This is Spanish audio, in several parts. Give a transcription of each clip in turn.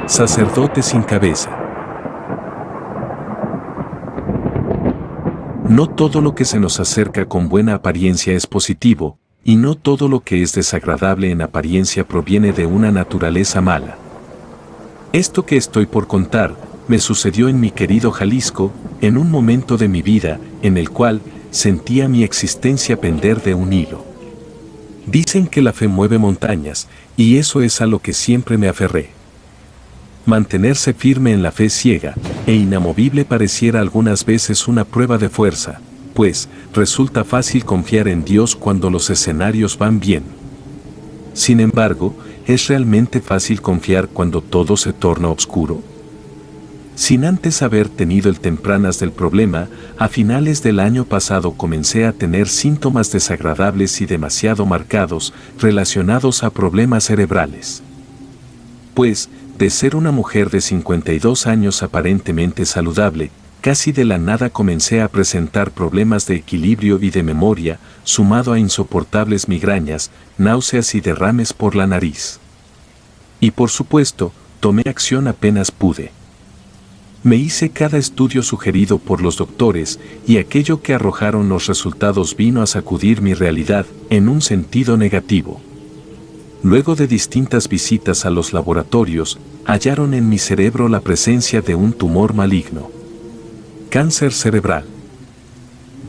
Sacerdote sin cabeza. No todo lo que se nos acerca con buena apariencia es positivo, y no todo lo que es desagradable en apariencia proviene de una naturaleza mala. Esto que estoy por contar, me sucedió en mi querido Jalisco, en un momento de mi vida, en el cual sentía mi existencia pender de un hilo. Dicen que la fe mueve montañas, y eso es a lo que siempre me aferré. Mantenerse firme en la fe ciega e inamovible pareciera algunas veces una prueba de fuerza, pues resulta fácil confiar en Dios cuando los escenarios van bien. Sin embargo, ¿es realmente fácil confiar cuando todo se torna oscuro? Sin antes haber tenido el tempranas del problema, a finales del año pasado comencé a tener síntomas desagradables y demasiado marcados relacionados a problemas cerebrales. Pues, de ser una mujer de 52 años aparentemente saludable, casi de la nada comencé a presentar problemas de equilibrio y de memoria, sumado a insoportables migrañas, náuseas y derrames por la nariz. Y por supuesto, tomé acción apenas pude. Me hice cada estudio sugerido por los doctores y aquello que arrojaron los resultados vino a sacudir mi realidad en un sentido negativo. Luego de distintas visitas a los laboratorios, hallaron en mi cerebro la presencia de un tumor maligno. Cáncer cerebral.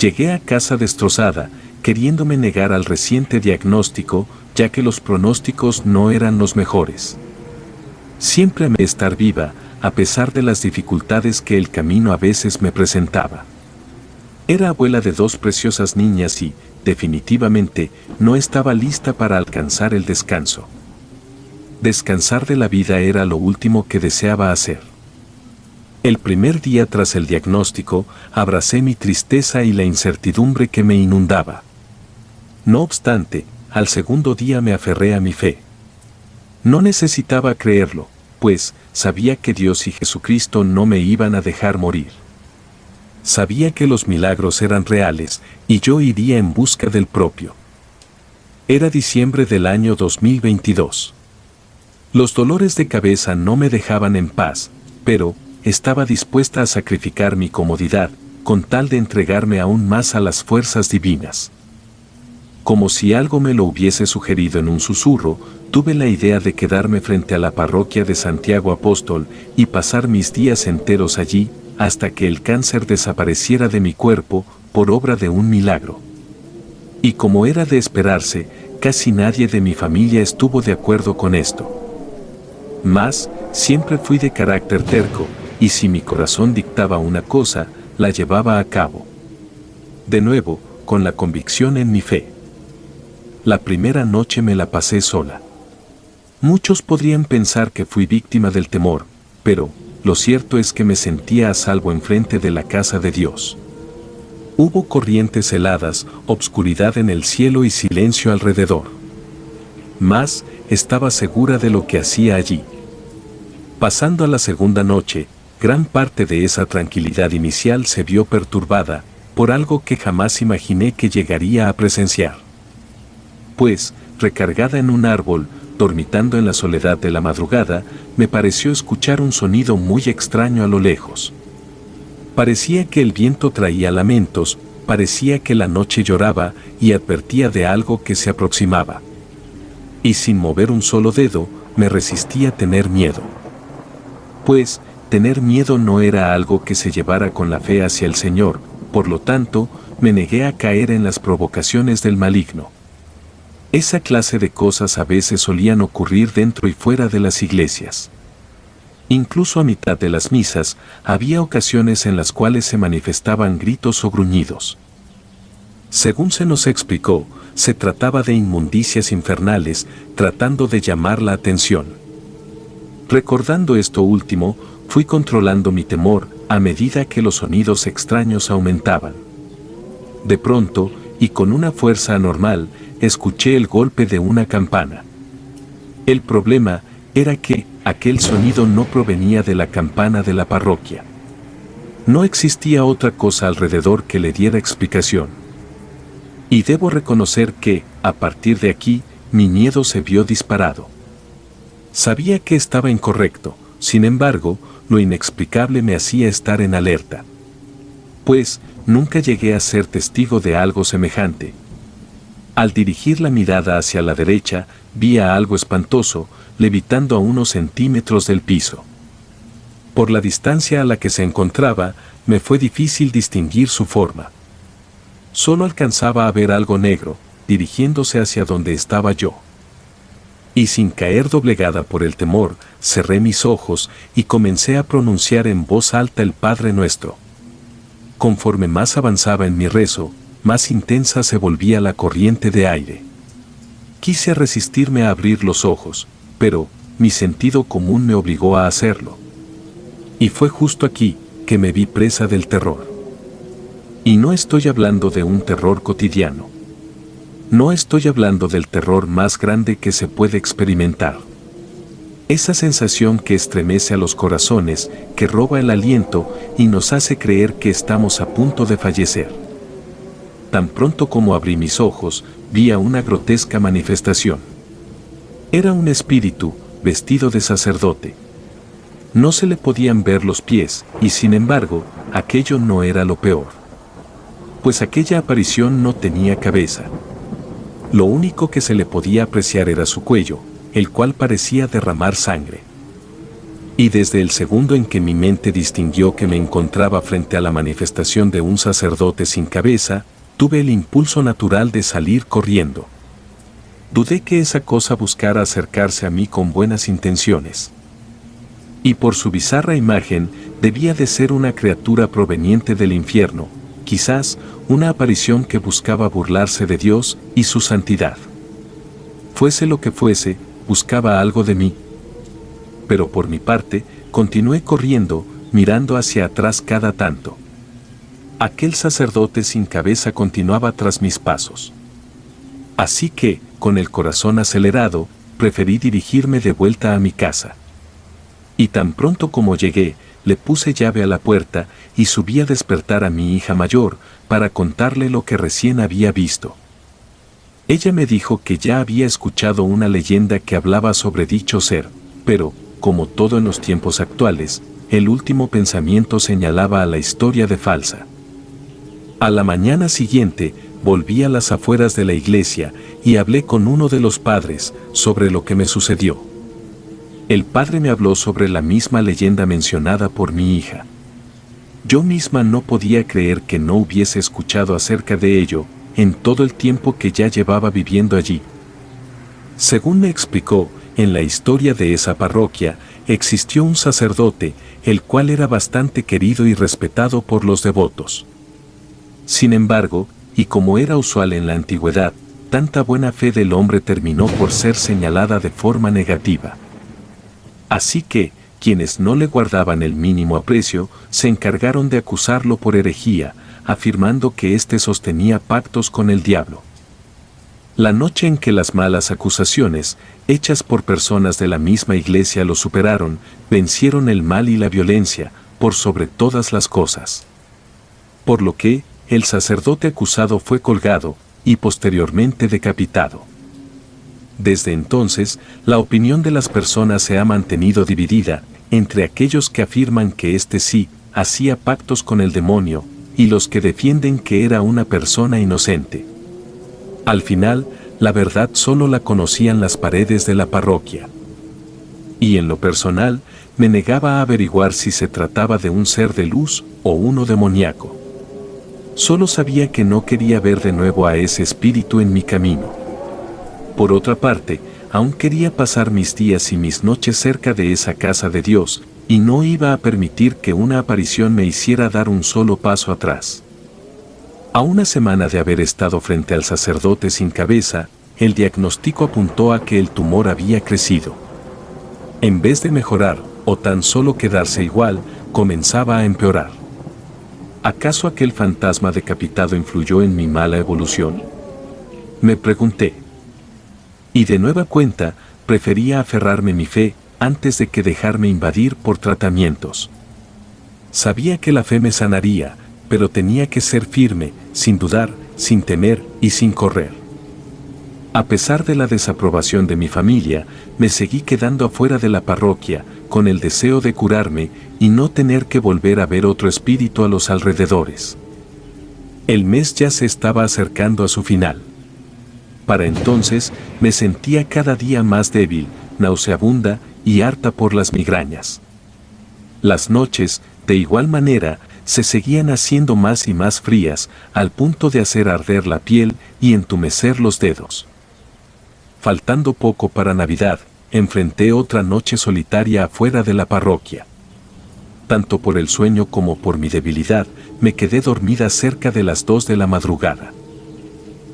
Llegué a casa destrozada, queriéndome negar al reciente diagnóstico, ya que los pronósticos no eran los mejores. Siempre amé estar viva, a pesar de las dificultades que el camino a veces me presentaba. Era abuela de 2 preciosas niñas y, definitivamente, no estaba lista para alcanzar el descanso. Descansar de la vida era lo último que deseaba hacer. El primer día tras el diagnóstico, abracé mi tristeza y la incertidumbre que me inundaba. No obstante, al segundo día me aferré a mi fe. No necesitaba creerlo, pues sabía que Dios y Jesucristo no me iban a dejar morir. Sabía que los milagros eran reales y yo iría en busca del propio. Era diciembre del año 2022. Los dolores de cabeza no me dejaban en paz, pero estaba dispuesta a sacrificar mi comodidad con tal de entregarme aún más a las fuerzas divinas. Como si algo me lo hubiese sugerido en un susurro, tuve la idea de quedarme frente a la parroquia de Santiago Apóstol y pasar mis días enteros allí, hasta que el cáncer desapareciera de mi cuerpo por obra de un milagro. Y como era de esperarse, casi nadie de mi familia estuvo de acuerdo con esto. Mas, siempre fui de carácter terco, y si mi corazón dictaba una cosa, la llevaba a cabo. De nuevo, con la convicción en mi fe. La primera noche me la pasé sola. Muchos podrían pensar que fui víctima del temor, pero lo cierto es que me sentía a salvo enfrente de la casa de Dios. Hubo corrientes heladas, obscuridad en el cielo y silencio alrededor. Mas, estaba segura de lo que hacía allí. Pasando a la segunda noche, gran parte de esa tranquilidad inicial se vio perturbada por algo que jamás imaginé que llegaría a presenciar. Pues, recargada en un árbol, dormitando en la soledad de la madrugada, me pareció escuchar un sonido muy extraño a lo lejos. Parecía que el viento traía lamentos, parecía que la noche lloraba y advertía de algo que se aproximaba. Y sin mover un solo dedo, me resistí a tener miedo. Pues, tener miedo no era algo que se llevara con la fe hacia el Señor, por lo tanto, me negué a caer en las provocaciones del maligno. Esa clase de cosas a veces solían ocurrir dentro y fuera de las iglesias. Incluso a mitad de las misas, había ocasiones en las cuales se manifestaban gritos o gruñidos. Según se nos explicó, se trataba de inmundicias infernales, tratando de llamar la atención. Recordando esto último, fui controlando mi temor a medida que los sonidos extraños aumentaban. De pronto, y con una fuerza anormal, escuché el golpe de una campana. El problema era que aquel sonido no provenía de la campana de la parroquia. No existía otra cosa alrededor que le diera explicación. Y debo reconocer que, a partir de aquí, mi miedo se vio disparado. Sabía que estaba incorrecto, Sin embargo, lo inexplicable me hacía estar en alerta. Pues, nunca llegué a ser testigo de algo semejante. Al dirigir la mirada hacia la derecha, vi a algo espantoso, levitando a unos centímetros del piso. Por la distancia a la que se encontraba, me fue difícil distinguir su forma. Solo alcanzaba a ver algo negro, dirigiéndose hacia donde estaba yo. Y sin caer doblegada por el temor, cerré mis ojos y comencé a pronunciar en voz alta el Padre Nuestro. Conforme más avanzaba en mi rezo, más intensa se volvía la corriente de aire. Quise resistirme a abrir los ojos, pero mi sentido común me obligó a hacerlo. Y fue justo aquí que me vi presa del terror. Y no estoy hablando de un terror cotidiano. No estoy hablando del terror más grande que se puede experimentar. Esa sensación que estremece a los corazones, que roba el aliento y nos hace creer que estamos a punto de fallecer. Tan pronto como abrí mis ojos, vi a una grotesca manifestación. Era un espíritu, vestido de sacerdote. No se le podían ver los pies, y sin embargo, aquello no era lo peor. Pues aquella aparición no tenía cabeza. Lo único que se le podía apreciar era su cuello, el cual parecía derramar sangre. Y desde el segundo en que mi mente distinguió que me encontraba frente a la manifestación de un sacerdote sin cabeza, tuve el impulso natural de salir corriendo. Dudé que esa cosa buscara acercarse a mí con buenas intenciones. Y por su bizarra imagen, debía de ser una criatura proveniente del infierno, quizás una aparición que buscaba burlarse de Dios y su santidad. Fuese lo que fuese, buscaba algo de mí. Pero por mi parte, continué corriendo, mirando hacia atrás cada tanto. Aquel sacerdote sin cabeza continuaba tras mis pasos. Así que, con el corazón acelerado, preferí dirigirme de vuelta a mi casa. Y tan pronto como llegué, le puse llave a la puerta y subí a despertar a mi hija mayor para contarle lo que recién había visto. Ella me dijo que ya había escuchado una leyenda que hablaba sobre dicho ser, pero, como todo en los tiempos actuales, el último pensamiento señalaba a la historia de falsa. A la mañana siguiente, volví a las afueras de la iglesia y hablé con uno de los padres sobre lo que me sucedió. El padre me habló sobre la misma leyenda mencionada por mi hija. Yo misma no podía creer que no hubiese escuchado acerca de ello en todo el tiempo que ya llevaba viviendo allí. Según me explicó, en la historia de esa parroquia existió un sacerdote, el cual era bastante querido y respetado por los devotos. Sin embargo, y como era usual en la antigüedad, tanta buena fe del hombre terminó por ser señalada de forma negativa. Así que, quienes no le guardaban el mínimo aprecio, se encargaron de acusarlo por herejía, afirmando que éste sostenía pactos con el diablo. La noche en que las malas acusaciones, hechas por personas de la misma iglesia lo superaron, vencieron el mal y la violencia, por sobre todas las cosas. Por lo que, el sacerdote acusado fue colgado, y posteriormente decapitado. Desde entonces, la opinión de las personas se ha mantenido dividida entre aquellos que afirman que éste sí hacía pactos con el demonio y los que defienden que era una persona inocente. Al final, la verdad solo la conocían las paredes de la parroquia. Y en lo personal, me negaba a averiguar si se trataba de un ser de luz o uno demoníaco. Solo sabía que no quería ver de nuevo a ese espíritu en mi camino. Por otra parte, aún quería pasar mis días y mis noches cerca de esa casa de Dios, y no iba a permitir que una aparición me hiciera dar un solo paso atrás. A una semana de haber estado frente al sacerdote sin cabeza, el diagnóstico apuntó a que el tumor había crecido. En vez de mejorar, o tan solo quedarse igual, comenzaba a empeorar. ¿Acaso aquel fantasma decapitado influyó en mi mala evolución? Me pregunté. Y de nueva cuenta, prefería aferrarme a mi fe antes de que dejarme invadir por tratamientos. Sabía que la fe me sanaría, pero tenía que ser firme, sin dudar, sin temer y sin correr. A pesar de la desaprobación de mi familia, me seguí quedando afuera de la parroquia, con el deseo de curarme y no tener que volver a ver otro espíritu a los alrededores. El mes ya se estaba acercando a su final. Para entonces me sentía cada día más débil, nauseabunda y harta por las migrañas. Las noches, de igual manera, se seguían haciendo más y más frías, al punto de hacer arder la piel y entumecer los dedos. Faltando poco para Navidad, enfrenté otra noche solitaria afuera de la parroquia. Tanto por el sueño como por mi debilidad, me quedé dormida cerca de las 2 de la madrugada.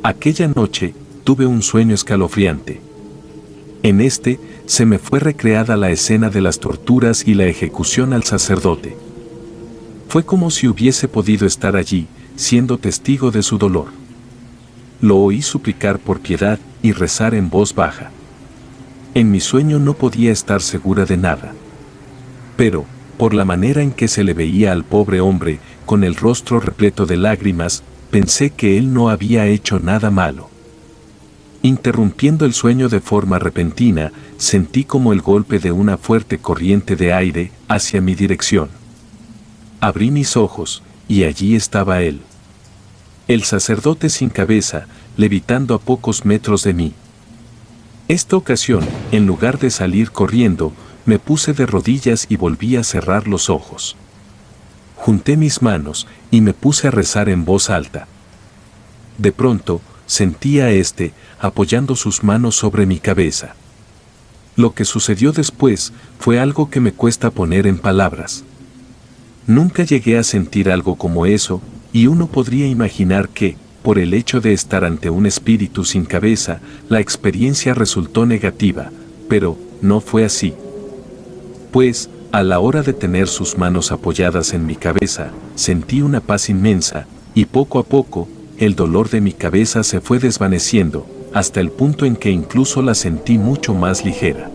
Aquella noche, tuve un sueño escalofriante. En este, se me fue recreada la escena de las torturas y la ejecución al sacerdote. Fue como si hubiese podido estar allí, siendo testigo de su dolor. Lo oí suplicar por piedad y rezar en voz baja. En mi sueño no podía estar segura de nada. Pero, por la manera en que se le veía al pobre hombre, con el rostro repleto de lágrimas, pensé que él no había hecho nada malo. Interrumpiendo el sueño de forma repentina, sentí como el golpe de una fuerte corriente de aire hacia mi dirección. Abrí mis ojos, y allí estaba él. El sacerdote sin cabeza, levitando a pocos metros de mí. Esta ocasión, en lugar de salir corriendo, me puse de rodillas y volví a cerrar los ojos. Junté mis manos, y me puse a rezar en voz alta. De pronto, sentí a éste, apoyando sus manos sobre mi cabeza. Lo que sucedió después, fue algo que me cuesta poner en palabras. Nunca llegué a sentir algo como eso, y uno podría imaginar que, por el hecho de estar ante un espíritu sin cabeza, la experiencia resultó negativa, pero no fue así. Pues, a la hora de tener sus manos apoyadas en mi cabeza, sentí una paz inmensa, y poco a poco, el dolor de mi cabeza se fue desvaneciendo, hasta el punto en que incluso la sentí mucho más ligera.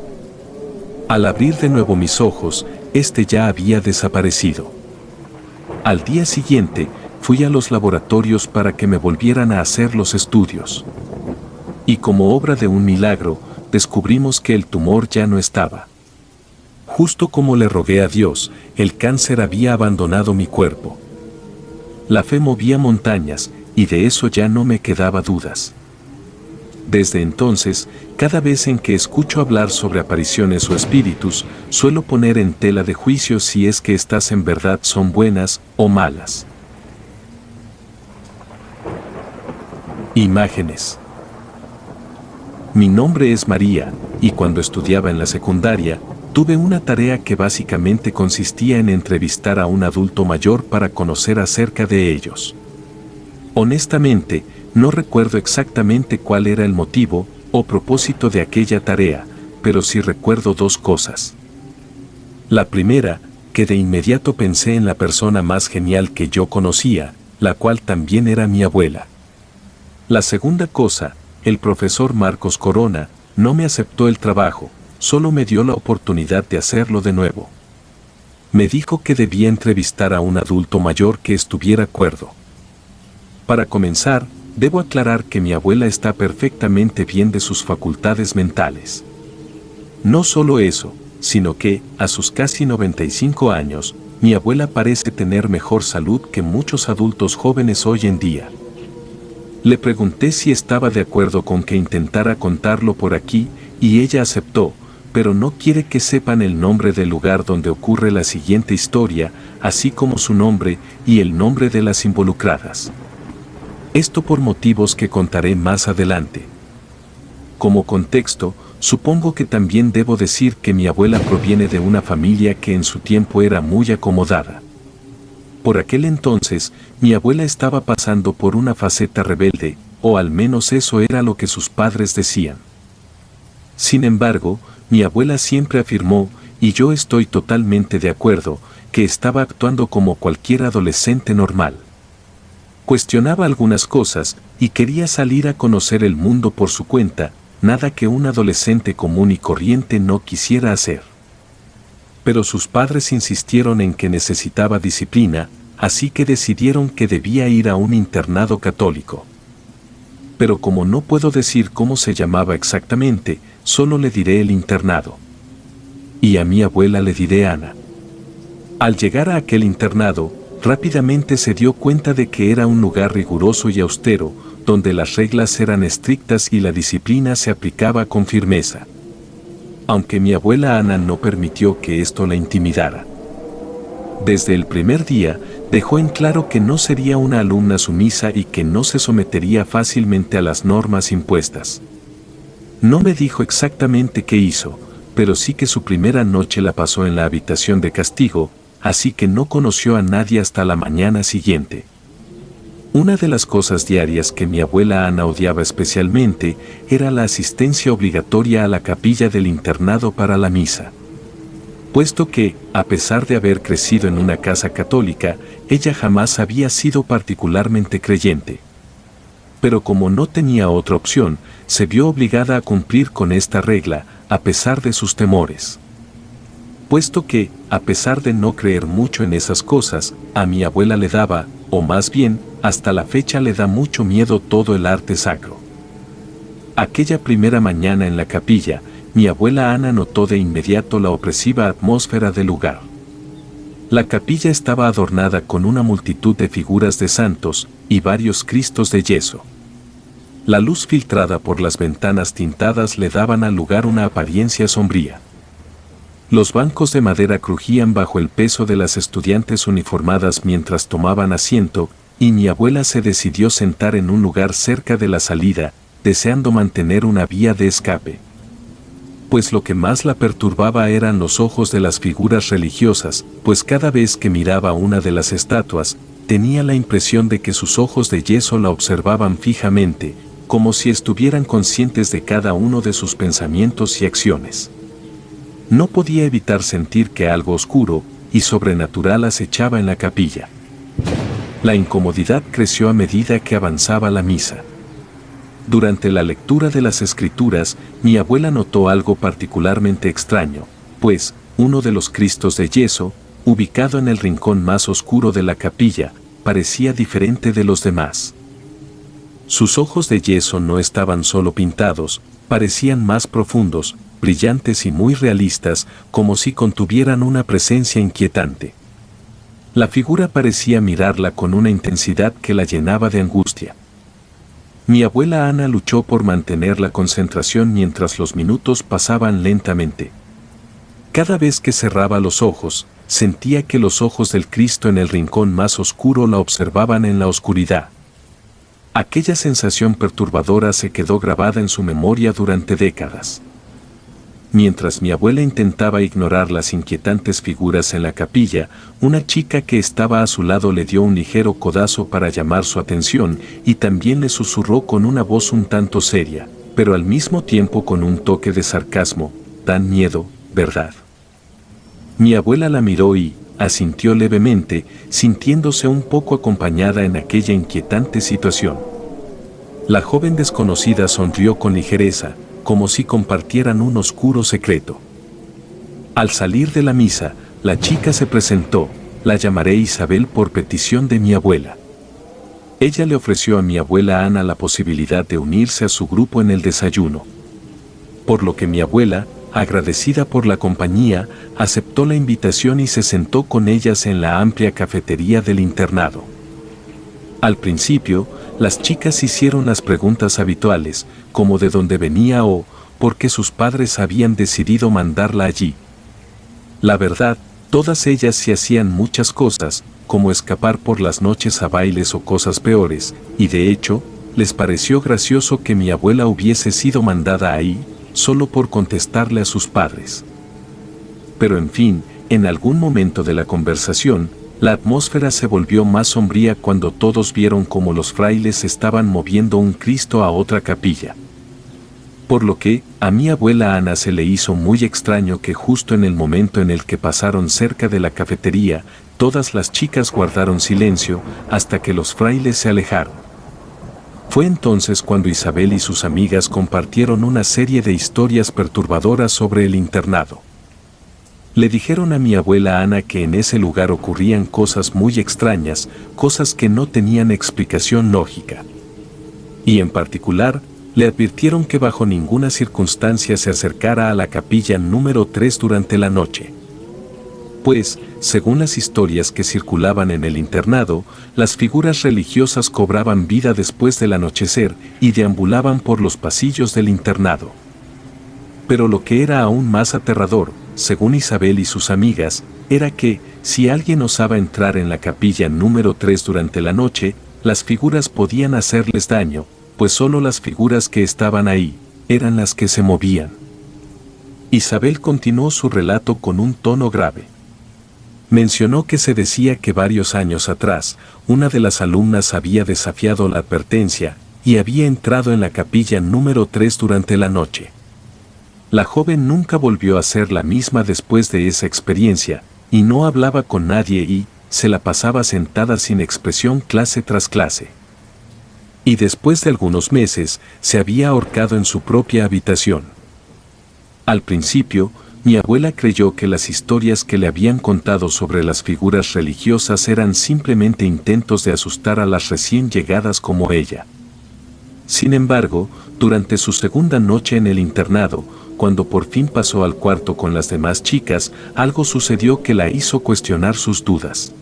Al abrir de nuevo mis ojos, este ya había desaparecido. Al día siguiente, fui a los laboratorios para que me volvieran a hacer los estudios. Y como obra de un milagro, descubrimos que el tumor ya no estaba. Justo como le rogué a Dios, el cáncer había abandonado mi cuerpo. La fe movía montañas, y de eso ya no me quedaba dudas. Desde entonces, cada vez en que escucho hablar sobre apariciones o espíritus, suelo poner en tela de juicio si es que estas en verdad son buenas o malas. Imágenes. Mi nombre es María, y cuando estudiaba en la secundaria, tuve una tarea que básicamente consistía en entrevistar a un adulto mayor para conocer acerca de ellos. Honestamente, no recuerdo exactamente cuál era el motivo o propósito de aquella tarea, pero sí recuerdo 2 cosas. La primera, que de inmediato pensé en la persona más genial que yo conocía, la cual también era mi abuela. La segunda cosa, el profesor Marcos Corona, no me aceptó el trabajo, solo me dio la oportunidad de hacerlo de nuevo. Me dijo que debía entrevistar a un adulto mayor que estuviera cuerdo. Para comenzar, debo aclarar que mi abuela está perfectamente bien de sus facultades mentales. No solo eso, sino que, a sus casi 95 años, mi abuela parece tener mejor salud que muchos adultos jóvenes hoy en día. Le pregunté si estaba de acuerdo con que intentara contarlo por aquí, y ella aceptó, pero no quiere que sepan el nombre del lugar donde ocurre la siguiente historia, así como su nombre y el nombre de las involucradas. Esto por motivos que contaré más adelante. Como contexto, supongo que también debo decir que mi abuela proviene de una familia que en su tiempo era muy acomodada. Por aquel entonces, mi abuela estaba pasando por una faceta rebelde, o al menos eso era lo que sus padres decían. Sin embargo, mi abuela siempre afirmó, y yo estoy totalmente de acuerdo, que estaba actuando como cualquier adolescente normal. Cuestionaba algunas cosas, y quería salir a conocer el mundo por su cuenta, nada que un adolescente común y corriente no quisiera hacer. Pero sus padres insistieron en que necesitaba disciplina, así que decidieron que debía ir a un internado católico. Pero como no puedo decir cómo se llamaba exactamente, solo le diré el internado. y a mi abuela le diré Ana. Al llegar a aquel internado, rápidamente se dio cuenta de que era un lugar riguroso y austero, donde las reglas eran estrictas y la disciplina se aplicaba con firmeza. Aunque mi abuela Ana no permitió que esto la intimidara. Desde el primer día, dejó en claro que no sería una alumna sumisa y que no se sometería fácilmente a las normas impuestas. No me dijo exactamente qué hizo, pero sí que su primera noche la pasó en la habitación de castigo, así que no conoció a nadie hasta la mañana siguiente. Una de las cosas diarias que mi abuela Ana odiaba especialmente era la asistencia obligatoria a la capilla del internado para la misa. Puesto que, a pesar de haber crecido en una casa católica, ella jamás había sido particularmente creyente. Pero como no tenía otra opción, se vio obligada a cumplir con esta regla, a pesar de sus temores. Puesto que, a pesar de no creer mucho en esas cosas, a mi abuela le daba, o más bien, hasta la fecha le da mucho miedo todo el arte sacro. Aquella primera mañana en la capilla, mi abuela Ana notó de inmediato la opresiva atmósfera del lugar. La capilla estaba adornada con una multitud de figuras de santos y varios cristos de yeso. La luz filtrada por las ventanas tintadas le daban al lugar una apariencia sombría. Los bancos de madera crujían bajo el peso de las estudiantes uniformadas mientras tomaban asiento, y mi abuela se decidió sentar en un lugar cerca de la salida, deseando mantener una vía de escape. Pues lo que más la perturbaba eran los ojos de las figuras religiosas, pues cada vez que miraba una de las estatuas, tenía la impresión de que sus ojos de yeso la observaban fijamente, como si estuvieran conscientes de cada uno de sus pensamientos y acciones. No podía evitar sentir que algo oscuro y sobrenatural acechaba en la capilla. La incomodidad creció a medida que avanzaba la misa. Durante la lectura de las escrituras, mi abuela notó algo particularmente extraño, pues, uno de los cristos de yeso, ubicado en el rincón más oscuro de la capilla, parecía diferente de los demás. Sus ojos de yeso no estaban solo pintados, parecían más profundos, brillantes y muy realistas, como si contuvieran una presencia inquietante. La figura parecía mirarla con una intensidad que la llenaba de angustia. Mi abuela Ana luchó por mantener la concentración mientras los minutos pasaban lentamente. Cada vez que cerraba los ojos, sentía que los ojos del Cristo en el rincón más oscuro la observaban en la oscuridad. Aquella sensación perturbadora se quedó grabada en su memoria durante décadas. Mientras mi abuela intentaba ignorar las inquietantes figuras en la capilla, una chica que estaba a su lado le dio un ligero codazo para llamar su atención y también le susurró con una voz un tanto seria, pero al mismo tiempo con un toque de sarcasmo: «Dan miedo, ¿verdad?». Mi abuela la miró y asintió levemente, sintiéndose un poco acompañada en aquella inquietante situación. La joven desconocida sonrió con ligereza, como si compartieran un oscuro secreto. Al salir de la misa, la chica se presentó: «La llamaré Isabel por petición de mi abuela». Ella le ofreció a mi abuela Ana la posibilidad de unirse a su grupo en el desayuno. Por lo que mi abuela, agradecida por la compañía, aceptó la invitación y se sentó con ellas en la amplia cafetería del internado. Al principio, las chicas hicieron las preguntas habituales, como de dónde venía o por qué sus padres habían decidido mandarla allí. La verdad, todas ellas se hacían muchas cosas, como escapar por las noches a bailes o cosas peores, y de hecho, les pareció gracioso que mi abuela hubiese sido mandada ahí, solo por contestarle a sus padres. Pero en fin, en algún momento de la conversación, la atmósfera se volvió más sombría cuando todos vieron cómo los frailes estaban moviendo un Cristo a otra capilla. Por lo que, a mi abuela Ana se le hizo muy extraño que justo en el momento en el que pasaron cerca de la cafetería, todas las chicas guardaron silencio hasta que los frailes se alejaron. Fue entonces cuando Isabel y sus amigas compartieron una serie de historias perturbadoras sobre el internado. Le dijeron a mi abuela Ana que en ese lugar ocurrían cosas muy extrañas, cosas que no tenían explicación lógica. Y en particular, Le advirtieron que bajo ninguna circunstancia se acercara a la capilla número 3 durante la noche. Pues, según las historias que circulaban en el internado, las figuras religiosas cobraban vida después del anochecer y deambulaban por los pasillos del internado. Pero lo que era aún más aterrador, según Isabel y sus amigas, era que, si alguien osaba entrar en la capilla número 3 durante la noche, las figuras podían hacerles daño, pues solo las figuras que estaban ahí eran las que se movían. Isabel continuó su relato con un tono grave. Mencionó que se decía que varios años atrás, una de las alumnas había desafiado la advertencia y había entrado en la capilla número 3 durante la noche. La joven nunca volvió a ser la misma después de esa experiencia, y no hablaba con nadie y se la pasaba sentada sin expresión clase tras clase. Y después de algunos meses, se había ahorcado en su propia habitación. Al principio, mi abuela creyó que las historias que le habían contado sobre las figuras religiosas eran simplemente intentos de asustar a las recién llegadas como ella. Sin embargo, durante su segunda noche en el internado, cuando por fin pasó al cuarto con las demás chicas, algo sucedió que la hizo cuestionar sus dudas.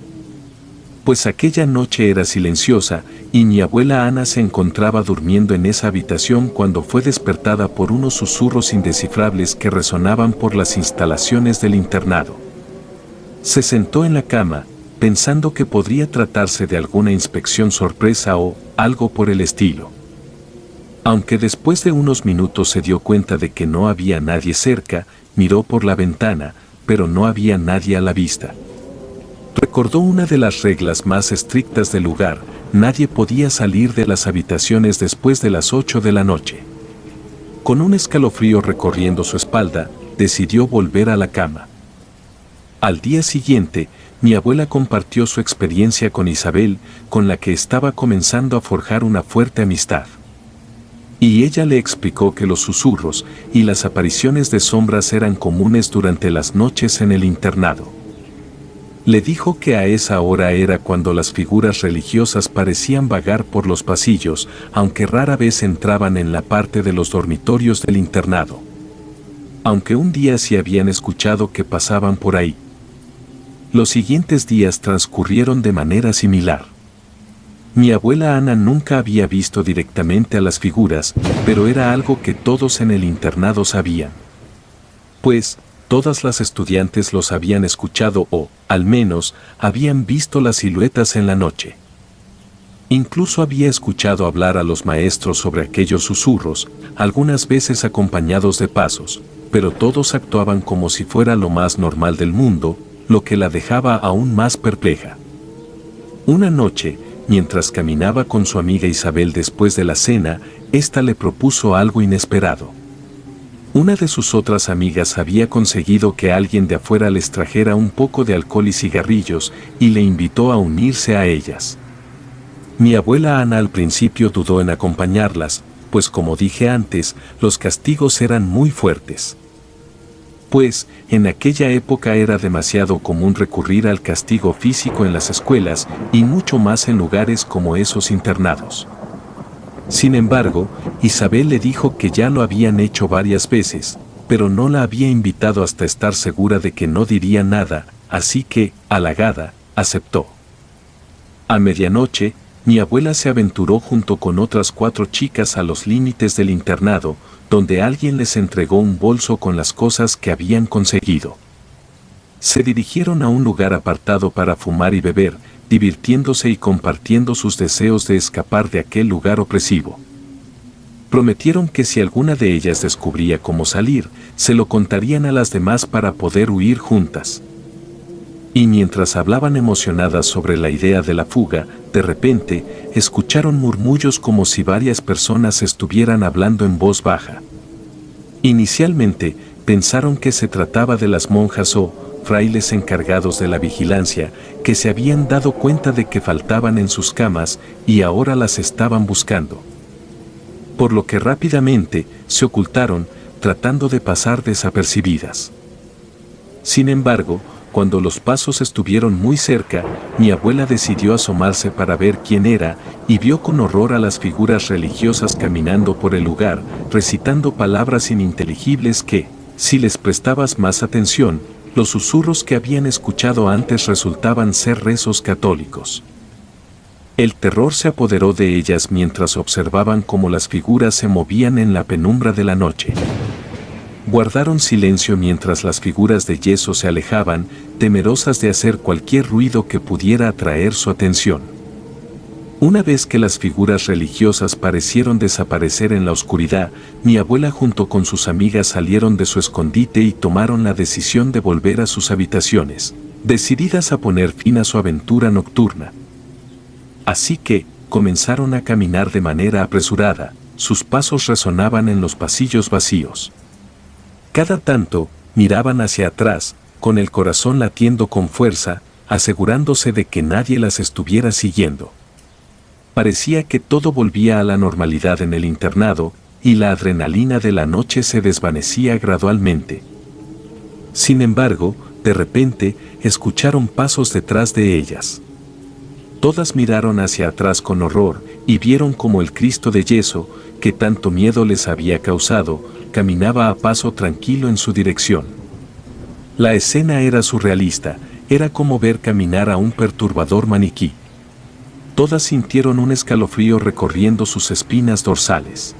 Pues aquella noche era silenciosa, y mi abuela Ana se encontraba durmiendo en esa habitación cuando fue despertada por unos susurros indescifrables que resonaban por las instalaciones del internado. Se sentó en la cama, pensando que podría tratarse de alguna inspección sorpresa o algo por el estilo. Aunque después de unos minutos se dio cuenta de que no había nadie cerca, miró por la ventana, pero no había nadie a la vista. Recordó una de las reglas más estrictas del lugar: nadie podía salir de las habitaciones después de las 8 de la noche. Con un escalofrío recorriendo su espalda, decidió volver a la cama. Al día siguiente, mi abuela compartió su experiencia con Isabel, con la que estaba comenzando a forjar una fuerte amistad. Y ella le explicó que los susurros y las apariciones de sombras eran comunes durante las noches en el internado. Le dijo que a esa hora era cuando las figuras religiosas parecían vagar por los pasillos, aunque rara vez entraban en la parte de los dormitorios del internado. Aunque un día sí habían escuchado que pasaban por ahí. Los siguientes días transcurrieron de manera similar. Mi abuela Ana nunca había visto directamente a las figuras, pero era algo que todos en el internado sabían. Pues, todas las estudiantes los habían escuchado o, al menos, habían visto las siluetas en la noche. Incluso había escuchado hablar a los maestros sobre aquellos susurros, algunas veces acompañados de pasos, pero todos actuaban como si fuera lo más normal del mundo, lo que la dejaba aún más perpleja. Una noche, mientras caminaba con su amiga Isabel después de la cena, ésta le propuso algo inesperado. Una de sus otras amigas había conseguido que alguien de afuera les trajera un poco de alcohol y cigarrillos, y le invitó a unirse a ellas. Mi abuela Ana al principio dudó en acompañarlas, pues como dije antes, los castigos eran muy fuertes. Pues, en aquella época era demasiado común recurrir al castigo físico en las escuelas, y mucho más en lugares como esos internados. Sin embargo, Isabel le dijo que ya lo habían hecho varias veces, pero no la había invitado hasta estar segura de que no diría nada, así que, halagada, aceptó. A medianoche, mi abuela se aventuró junto con otras 4 chicas a los límites del internado, donde alguien les entregó un bolso con las cosas que habían conseguido. Se dirigieron a un lugar apartado para fumar y beber, divirtiéndose y compartiendo sus deseos de escapar de aquel lugar opresivo. Prometieron que si alguna de ellas descubría cómo salir, se lo contarían a las demás para poder huir juntas. Y mientras hablaban emocionadas sobre la idea de la fuga, de repente, escucharon murmullos como si varias personas estuvieran hablando en voz baja. Inicialmente, pensaron que se trataba de las monjas o frailes encargados de la vigilancia, que se habían dado cuenta de que faltaban en sus camas y ahora las estaban buscando. Por lo que rápidamente se ocultaron, tratando de pasar desapercibidas. Sin embargo, cuando los pasos estuvieron muy cerca, mi abuela decidió asomarse para ver quién era y vio con horror a las figuras religiosas caminando por el lugar, recitando palabras ininteligibles que, si les prestabas más atención, los susurros que habían escuchado antes resultaban ser rezos católicos. El terror se apoderó de ellas mientras observaban cómo las figuras se movían en la penumbra de la noche. Guardaron silencio mientras las figuras de yeso se alejaban, temerosas de hacer cualquier ruido que pudiera atraer su atención. Una vez que las figuras religiosas parecieron desaparecer en la oscuridad, mi abuela junto con sus amigas salieron de su escondite y tomaron la decisión de volver a sus habitaciones, decididas a poner fin a su aventura nocturna. Así que, comenzaron a caminar de manera apresurada, sus pasos resonaban en los pasillos vacíos. Cada tanto, miraban hacia atrás, con el corazón latiendo con fuerza, asegurándose de que nadie las estuviera siguiendo. Parecía que todo volvía a la normalidad en el internado, y la adrenalina de la noche se desvanecía gradualmente. Sin embargo, de repente, escucharon pasos detrás de ellas. Todas miraron hacia atrás con horror, y vieron como el Cristo de yeso, que tanto miedo les había causado, caminaba a paso tranquilo en su dirección. La escena era surrealista, era como ver caminar a un perturbador maniquí. Todas sintieron un escalofrío recorriendo sus espinas dorsales.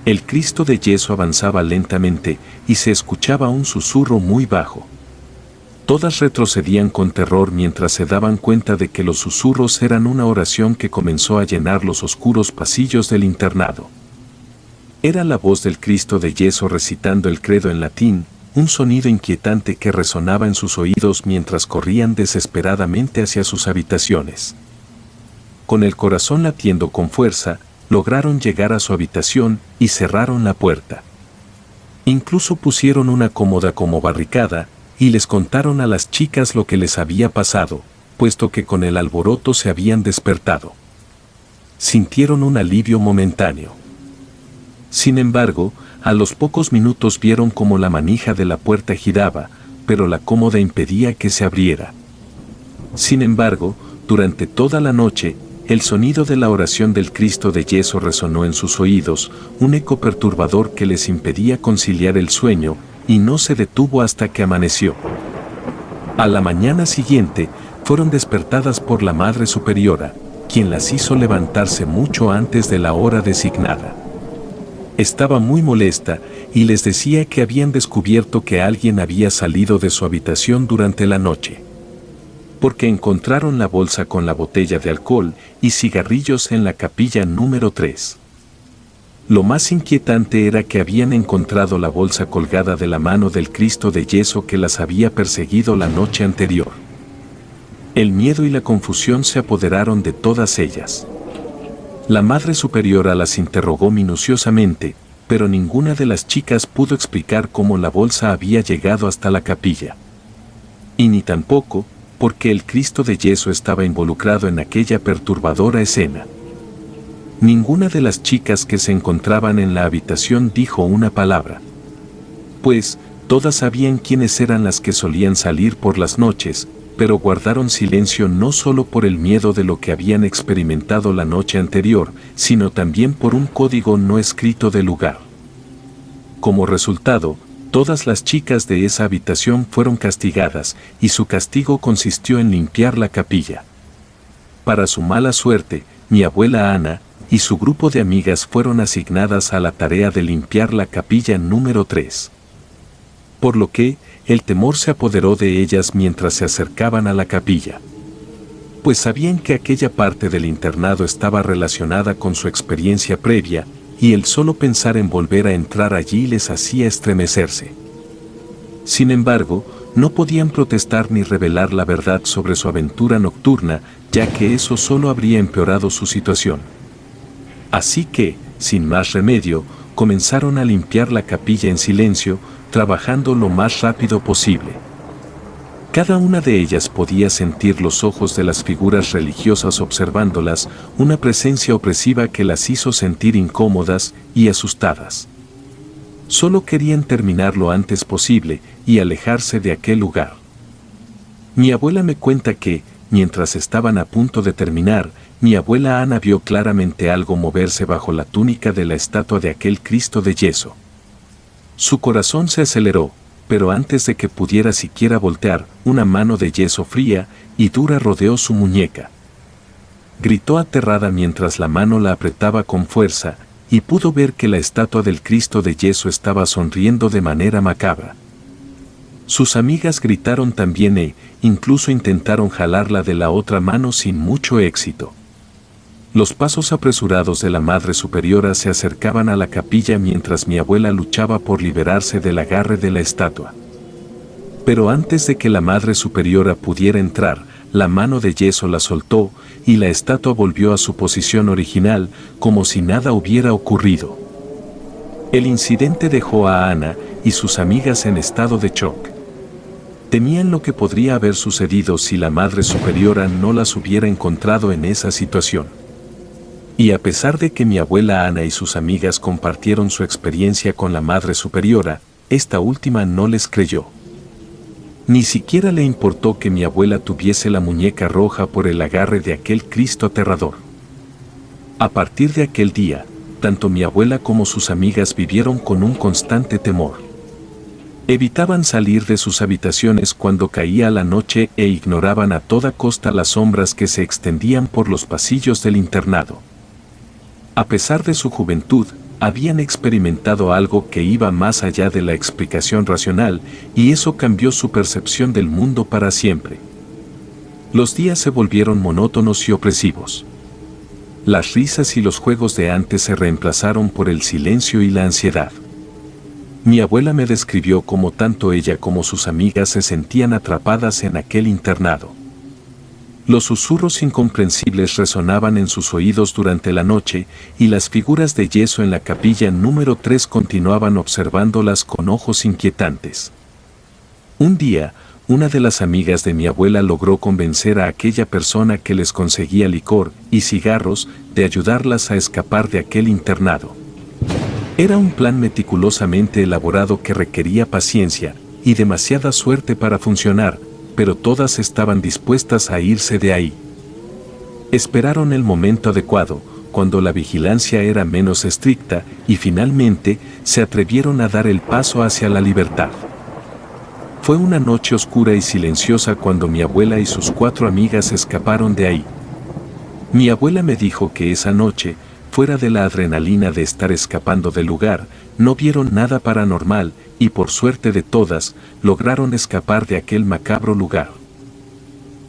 El Cristo de yeso avanzaba lentamente y se escuchaba un susurro muy bajo. Todas retrocedían con terror mientras se daban cuenta de que los susurros eran una oración que comenzó a llenar los oscuros pasillos del internado. Era la voz del Cristo de yeso recitando el credo en latín, un sonido inquietante que resonaba en sus oídos mientras corrían desesperadamente hacia sus habitaciones. Con el corazón latiendo con fuerza, lograron llegar a su habitación y cerraron la puerta. Incluso pusieron una cómoda como barricada y les contaron a las chicas lo que les había pasado, puesto que con el alboroto se habían despertado. Sintieron un alivio momentáneo. Sin embargo, a los pocos minutos vieron cómo la manija de la puerta giraba, pero la cómoda impedía que se abriera. Sin embargo, durante toda la noche, el sonido de la oración del Cristo de yeso resonó en sus oídos, un eco perturbador que les impedía conciliar el sueño, y no se detuvo hasta que amaneció. A la mañana siguiente, fueron despertadas por la Madre Superiora, quien las hizo levantarse mucho antes de la hora designada. Estaba muy molesta y les decía que habían descubierto que alguien había salido de su habitación durante la noche. Porque encontraron la bolsa con la botella de alcohol y cigarrillos en la capilla número 3. Lo más inquietante era que habían encontrado la bolsa colgada de la mano del Cristo de yeso que las había perseguido la noche anterior. El miedo y la confusión se apoderaron de todas ellas. La Madre Superiora las interrogó minuciosamente, pero ninguna de las chicas pudo explicar cómo la bolsa había llegado hasta la capilla. Y ni tampoco, porque el Cristo de yeso estaba involucrado en aquella perturbadora escena. Ninguna de las chicas que se encontraban en la habitación dijo una palabra. Pues, todas sabían quiénes eran las que solían salir por las noches, pero guardaron silencio no solo por el miedo de lo que habían experimentado la noche anterior, sino también por un código no escrito del lugar. Como resultado, todas las chicas de esa habitación fueron castigadas, y su castigo consistió en limpiar la capilla. Para su mala suerte, mi abuela Ana y su grupo de amigas fueron asignadas a la tarea de limpiar la capilla número 3. Por lo que, el temor se apoderó de ellas mientras se acercaban a la capilla. Pues sabían que aquella parte del internado estaba relacionada con su experiencia previa, y el solo pensar en volver a entrar allí les hacía estremecerse. Sin embargo, no podían protestar ni revelar la verdad sobre su aventura nocturna, ya que eso solo habría empeorado su situación. Así que, sin más remedio, comenzaron a limpiar la capilla en silencio, trabajando lo más rápido posible. Cada una de ellas podía sentir los ojos de las figuras religiosas observándolas, una presencia opresiva que las hizo sentir incómodas y asustadas. Solo querían terminar lo antes posible y alejarse de aquel lugar. Mi abuela me cuenta que, mientras estaban a punto de terminar, mi abuela Ana vio claramente algo moverse bajo la túnica de la estatua de aquel Cristo de yeso. Su corazón se aceleró, pero antes de que pudiera siquiera voltear, una mano de yeso fría y dura rodeó su muñeca. Gritó aterrada mientras la mano la apretaba con fuerza, y pudo ver que la estatua del Cristo de yeso estaba sonriendo de manera macabra. Sus amigas gritaron también e incluso intentaron jalarla de la otra mano sin mucho éxito. Los pasos apresurados de la Madre Superiora se acercaban a la capilla mientras mi abuela luchaba por liberarse del agarre de la estatua. Pero antes de que la Madre Superiora pudiera entrar, la mano de yeso la soltó y la estatua volvió a su posición original como si nada hubiera ocurrido. El incidente dejó a Ana y sus amigas en estado de shock. Temían lo que podría haber sucedido si la Madre Superiora no las hubiera encontrado en esa situación. Y a pesar de que mi abuela Ana y sus amigas compartieron su experiencia con la Madre Superiora, esta última no les creyó. Ni siquiera le importó que mi abuela tuviese la muñeca roja por el agarre de aquel Cristo aterrador. A partir de aquel día, tanto mi abuela como sus amigas vivieron con un constante temor. Evitaban salir de sus habitaciones cuando caía la noche e ignoraban a toda costa las sombras que se extendían por los pasillos del internado. A pesar de su juventud, habían experimentado algo que iba más allá de la explicación racional, y eso cambió su percepción del mundo para siempre. Los días se volvieron monótonos y opresivos. Las risas y los juegos de antes se reemplazaron por el silencio y la ansiedad. Mi abuela me describió cómo tanto ella como sus amigas se sentían atrapadas en aquel internado. Los susurros incomprensibles resonaban en sus oídos durante la noche, y las figuras de yeso en la capilla número 3 continuaban observándolas con ojos inquietantes. Un día, una de las amigas de mi abuela logró convencer a aquella persona que les conseguía licor y cigarros de ayudarlas a escapar de aquel internado. Era un plan meticulosamente elaborado que requería paciencia y demasiada suerte para funcionar, pero todas estaban dispuestas a irse de ahí. Esperaron el momento adecuado, cuando la vigilancia era menos estricta, y finalmente se atrevieron a dar el paso hacia la libertad. Fue una noche oscura y silenciosa cuando mi abuela y sus 4 amigas escaparon de ahí. Mi abuela me dijo que esa noche, fuera de la adrenalina de estar escapando del lugar, no vieron nada paranormal, y por suerte de todas, lograron escapar de aquel macabro lugar.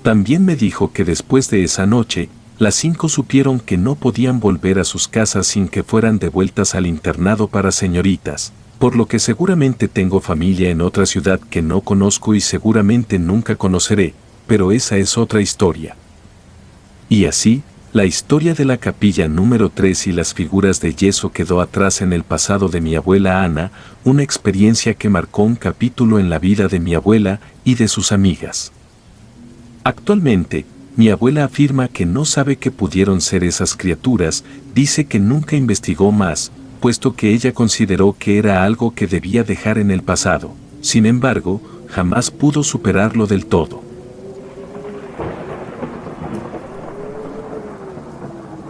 También me dijo que después de esa noche, las 5 supieron que no podían volver a sus casas sin que fueran devueltas al internado para señoritas, por lo que seguramente tengo familia en otra ciudad que no conozco y seguramente nunca conoceré, pero esa es otra historia. Y así, la historia de la capilla número 3 y las figuras de yeso quedó atrás en el pasado de mi abuela Ana, una experiencia que marcó un capítulo en la vida de mi abuela y de sus amigas. Actualmente, mi abuela afirma que no sabe qué pudieron ser esas criaturas, dice que nunca investigó más, puesto que ella consideró que era algo que debía dejar en el pasado. Sin embargo, jamás pudo superarlo del todo.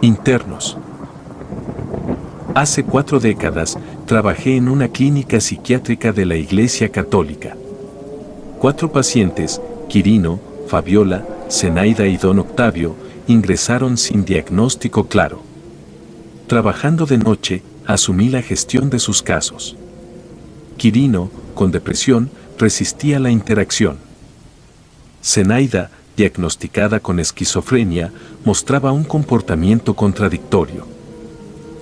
Internos. Hace 4 décadas, trabajé en una clínica psiquiátrica de la Iglesia Católica. 4 pacientes, Quirino, Fabiola, Zenaida y Don Octavio, ingresaron sin diagnóstico claro. Trabajando de noche, asumí la gestión de sus casos. Quirino, con depresión, resistía la interacción. Zenaida, diagnosticada con esquizofrenia, mostraba un comportamiento contradictorio.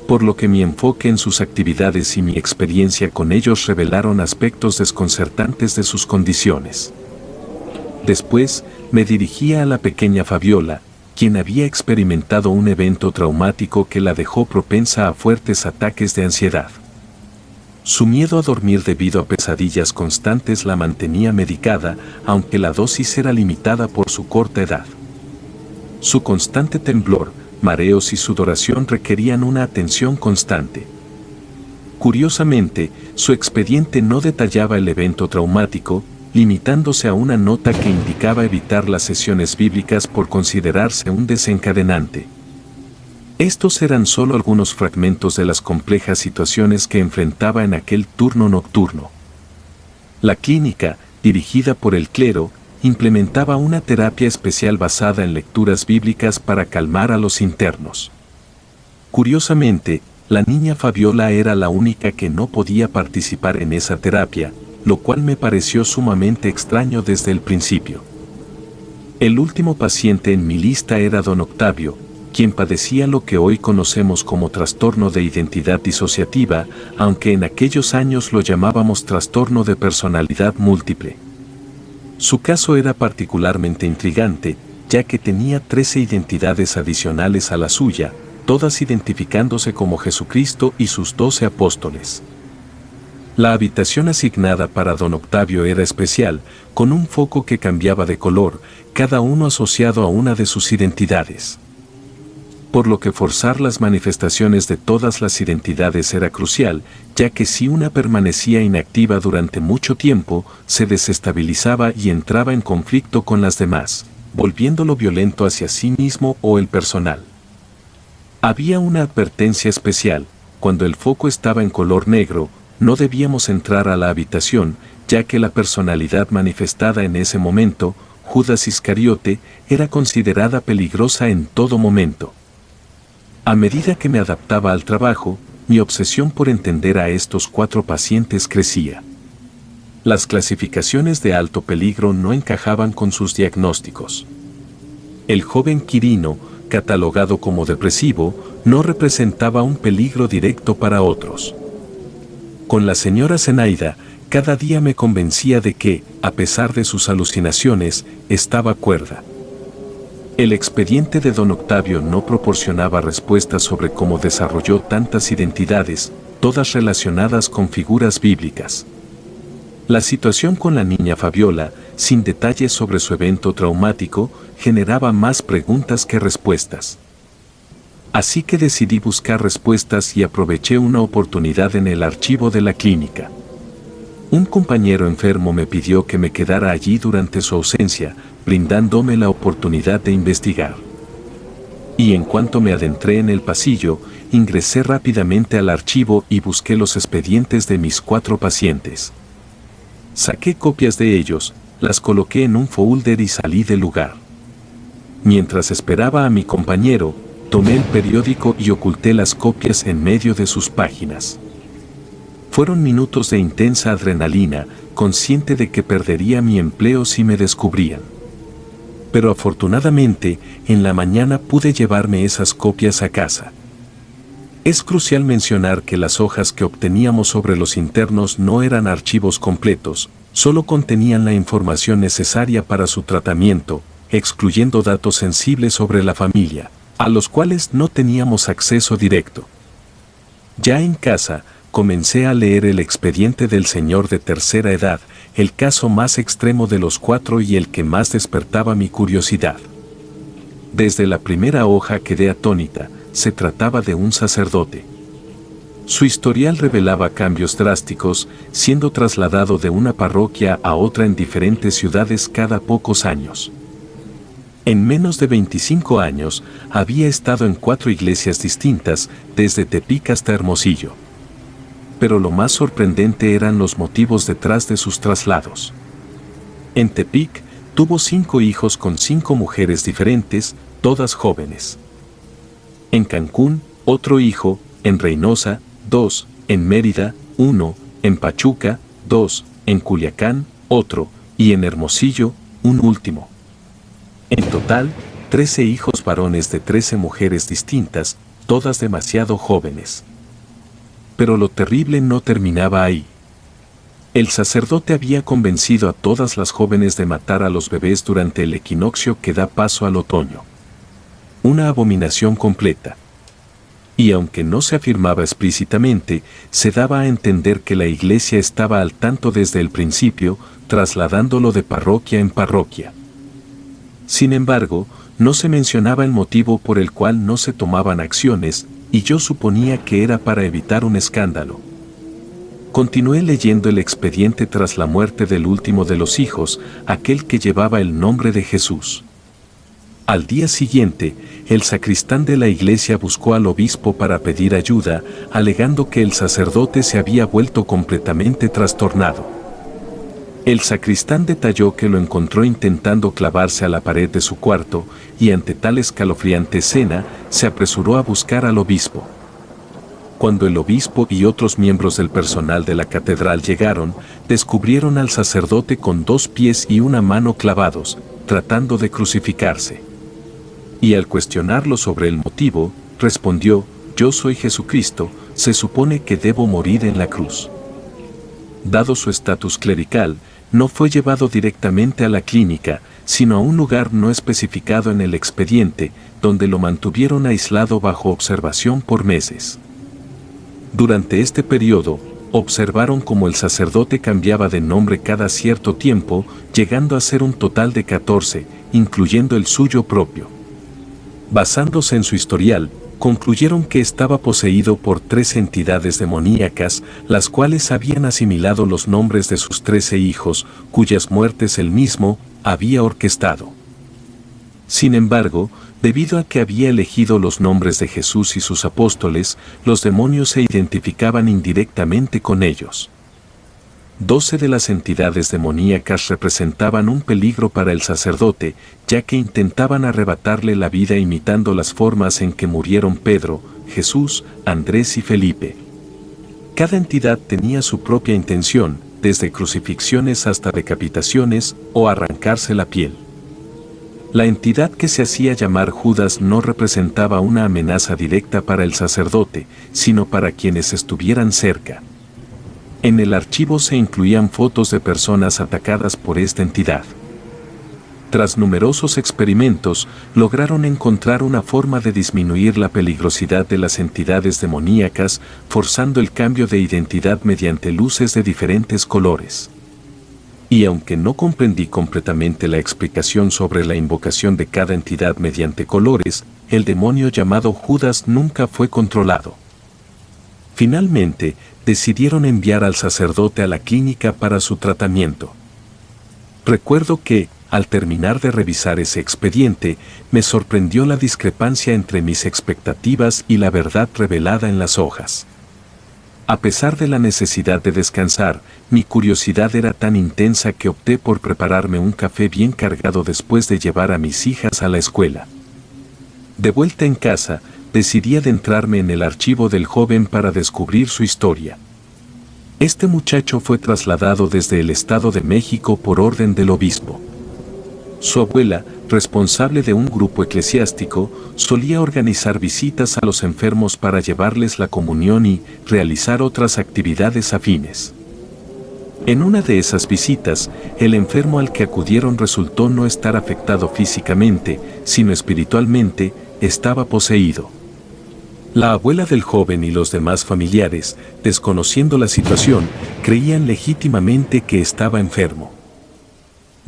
Por lo que mi enfoque en sus actividades y mi experiencia con ellos revelaron aspectos desconcertantes de sus condiciones. Después, me dirigía a la pequeña Fabiola, quien había experimentado un evento traumático que la dejó propensa a fuertes ataques de ansiedad. Su miedo a dormir debido a pesadillas constantes la mantenía medicada, aunque la dosis era limitada por su corta edad. Su constante temblor, mareos y sudoración requerían una atención constante. Curiosamente, su expediente no detallaba el evento traumático, limitándose a una nota que indicaba evitar las sesiones bíblicas por considerarse un desencadenante. Estos eran solo algunos fragmentos de las complejas situaciones que enfrentaba en aquel turno nocturno. La clínica, dirigida por el clero, implementaba una terapia especial basada en lecturas bíblicas para calmar a los internos. Curiosamente, la niña Fabiola era la única que no podía participar en esa terapia, lo cual me pareció sumamente extraño desde el principio. El último paciente en mi lista era don Octavio, quien padecía lo que hoy conocemos como trastorno de identidad disociativa, aunque en aquellos años lo llamábamos trastorno de personalidad múltiple. Su caso era particularmente intrigante, ya que tenía 13 identidades adicionales a la suya, todas identificándose como Jesucristo y sus 12 apóstoles. La habitación asignada para don Octavio era especial, con un foco que cambiaba de color, cada uno asociado a una de sus identidades. Por lo que forzar las manifestaciones de todas las identidades era crucial, ya que si una permanecía inactiva durante mucho tiempo, se desestabilizaba y entraba en conflicto con las demás, volviéndolo violento hacia sí mismo o el personal. Había una advertencia especial: cuando el foco estaba en color negro, no debíamos entrar a la habitación, ya que la personalidad manifestada en ese momento, Judas Iscariote, era considerada peligrosa en todo momento. A medida que me adaptaba al trabajo, mi obsesión por entender a estos 4 pacientes crecía. Las clasificaciones de alto peligro no encajaban con sus diagnósticos. El joven Quirino, catalogado como depresivo, no representaba un peligro directo para otros. Con la señora Zenaida, cada día me convencía de que, a pesar de sus alucinaciones, estaba cuerda. El expediente de don Octavio no proporcionaba respuestas sobre cómo desarrolló tantas identidades, todas relacionadas con figuras bíblicas. La situación con la niña Fabiola, sin detalles sobre su evento traumático, generaba más preguntas que respuestas. Así que decidí buscar respuestas y aproveché una oportunidad en el archivo de la clínica. Un compañero enfermo me pidió que me quedara allí durante su ausencia, brindándome la oportunidad de investigar. Y en cuanto me adentré en el pasillo, ingresé rápidamente al archivo y busqué los expedientes de mis 4 pacientes. Saqué copias de ellos, las coloqué en un folder y salí del lugar. Mientras esperaba a mi compañero, tomé el periódico y oculté las copias en medio de sus páginas. Fueron minutos de intensa adrenalina, consciente de que perdería mi empleo si me descubrían. Pero afortunadamente, en la mañana pude llevarme esas copias a casa. Es crucial mencionar que las hojas que obteníamos sobre los internos no eran archivos completos, solo contenían la información necesaria para su tratamiento, excluyendo datos sensibles sobre la familia, a los cuales no teníamos acceso directo. Ya en casa, comencé a leer el expediente del señor de tercera edad, el caso más extremo de los 4 y el que más despertaba mi curiosidad. Desde la primera hoja quedé atónita. Se trataba de un sacerdote. Su historial revelaba cambios drásticos, siendo trasladado de una parroquia a otra en diferentes ciudades cada pocos años. En menos de 25 años, había estado en 4 iglesias distintas, desde Tepic hasta Hermosillo. Pero lo más sorprendente eran los motivos detrás de sus traslados. En Tepic, tuvo 5 hijos con 5 mujeres diferentes, todas jóvenes. En Cancún, otro hijo; en Reynosa, 2; en Mérida, 1; en Pachuca, 2; en Culiacán, otro; y en Hermosillo, un último. En total, 13 hijos varones de 13 mujeres distintas, todas demasiado jóvenes. Pero lo terrible no terminaba ahí. El sacerdote había convencido a todas las jóvenes de matar a los bebés durante el equinoccio que da paso al otoño. Una abominación completa. Y aunque no se afirmaba explícitamente, se daba a entender que la iglesia estaba al tanto desde el principio, trasladándolo de parroquia en parroquia. Sin embargo, no se mencionaba el motivo por el cual no se tomaban acciones, y yo suponía que era para evitar un escándalo. Continué leyendo el expediente tras la muerte del último de los hijos, aquel que llevaba el nombre de Jesús. Al día siguiente, el sacristán de la iglesia buscó al obispo para pedir ayuda, alegando que el sacerdote se había vuelto completamente trastornado. El sacristán detalló que lo encontró intentando clavarse a la pared de su cuarto, y ante tal escalofriante escena, se apresuró a buscar al obispo. Cuando el obispo y otros miembros del personal de la catedral llegaron, descubrieron al sacerdote con 2 pies y una mano clavados, tratando de crucificarse. Y al cuestionarlo sobre el motivo, respondió: «Yo soy Jesucristo, se supone que debo morir en la cruz». Dado su estatus clerical, no fue llevado directamente a la clínica, sino a un lugar no especificado en el expediente, donde lo mantuvieron aislado bajo observación por meses. Durante este periodo, observaron cómo el sacerdote cambiaba de nombre cada cierto tiempo, llegando a ser un total de 14, incluyendo el suyo propio. Basándose en su historial, concluyeron que estaba poseído por 3 entidades demoníacas, las cuales habían asimilado los nombres de sus 13 hijos, cuyas muertes él mismo había orquestado. Sin embargo, debido a que había elegido los nombres de Jesús y sus apóstoles, los demonios se identificaban indirectamente con ellos. 12 de las entidades demoníacas representaban un peligro para el sacerdote, ya que intentaban arrebatarle la vida imitando las formas en que murieron Pedro, Jesús, Andrés y Felipe. Cada entidad tenía su propia intención, desde crucifixiones hasta decapitaciones o arrancarse la piel. La entidad que se hacía llamar Judas no representaba una amenaza directa para el sacerdote, sino para quienes estuvieran cerca. En el archivo se incluían fotos de personas atacadas por esta entidad. Tras numerosos experimentos, lograron encontrar una forma de disminuir la peligrosidad de las entidades demoníacas, forzando el cambio de identidad mediante luces de diferentes colores. Y aunque no comprendí completamente la explicación sobre la invocación de cada entidad mediante colores, el demonio llamado Judas nunca fue controlado. Finalmente, decidieron enviar al sacerdote a la clínica para su tratamiento. Recuerdo que, al terminar de revisar ese expediente, me sorprendió la discrepancia entre mis expectativas y la verdad revelada en las hojas. A pesar de la necesidad de descansar, mi curiosidad era tan intensa que opté por prepararme un café bien cargado después de llevar a mis hijas a la escuela. De vuelta en casa, decidí adentrarme en el archivo del joven para descubrir su historia. Este muchacho fue trasladado desde el Estado de México por orden del obispo. Su abuela, responsable de un grupo eclesiástico, solía organizar visitas a los enfermos para llevarles la comunión y realizar otras actividades afines. En una de esas visitas, el enfermo al que acudieron resultó no estar afectado físicamente, sino espiritualmente, estaba poseído. La abuela del joven y los demás familiares, desconociendo la situación, creían legítimamente que estaba enfermo.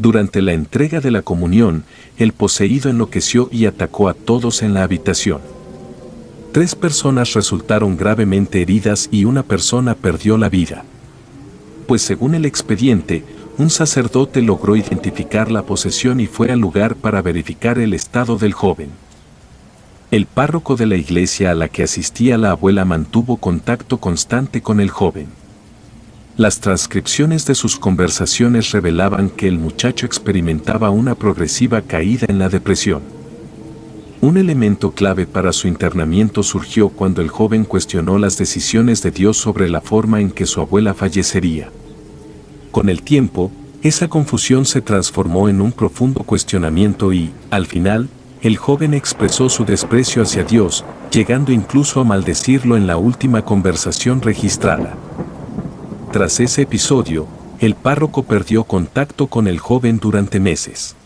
Durante la entrega de la comunión, el poseído enloqueció y atacó a todos en la habitación. 3 personas resultaron gravemente heridas y una persona perdió la vida. Pues según el expediente, un sacerdote logró identificar la posesión y fue al lugar para verificar el estado del joven. El párroco de la iglesia a la que asistía la abuela mantuvo contacto constante con el joven. Las transcripciones de sus conversaciones revelaban que el muchacho experimentaba una progresiva caída en la depresión. Un elemento clave para su internamiento surgió cuando el joven cuestionó las decisiones de Dios sobre la forma en que su abuela fallecería. Con el tiempo, esa confusión se transformó en un profundo cuestionamiento y, al final, el joven expresó su desprecio hacia Dios, llegando incluso a maldecirlo en la última conversación registrada. Tras ese episodio, el párroco perdió contacto con el joven durante meses.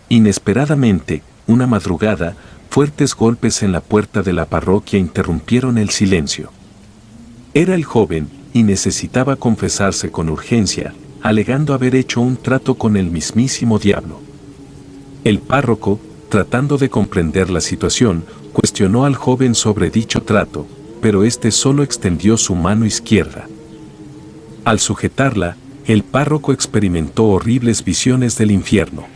Inesperadamente, una madrugada, fuertes golpes en la puerta de la parroquia interrumpieron el silencio. Era el joven, y necesitaba confesarse con urgencia, alegando haber hecho un trato con el mismísimo diablo. El párroco, tratando de comprender la situación, cuestionó al joven sobre dicho trato, pero éste solo extendió su mano izquierda. Al sujetarla, el párroco experimentó horribles visiones del infierno.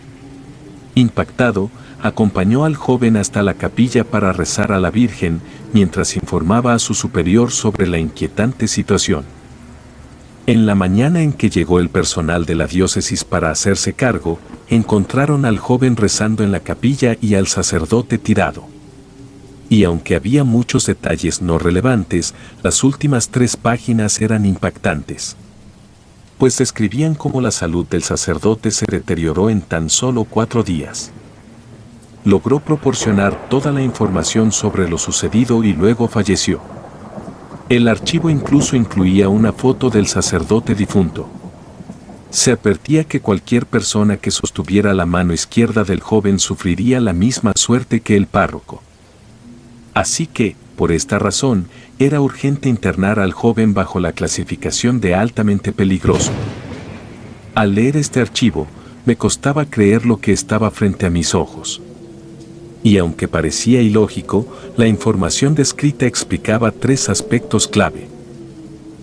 Impactado, acompañó al joven hasta la capilla para rezar a la Virgen, mientras informaba a su superior sobre la inquietante situación. En la mañana en que llegó el personal de la diócesis para hacerse cargo, encontraron al joven rezando en la capilla y al sacerdote tirado. Y aunque había muchos detalles no relevantes, las últimas 3 páginas eran impactantes. Pues describían cómo la salud del sacerdote se deterioró en tan solo 4 días. Logró proporcionar toda la información sobre lo sucedido y luego falleció. El archivo incluso incluía una foto del sacerdote difunto. Se advertía que cualquier persona que sostuviera la mano izquierda del joven sufriría la misma suerte que el párroco. Así que, por esta razón, era urgente internar al joven bajo la clasificación de altamente peligroso. Al leer este archivo, me costaba creer lo que estaba frente a mis ojos. Y aunque parecía ilógico, la información descrita explicaba 3 aspectos clave.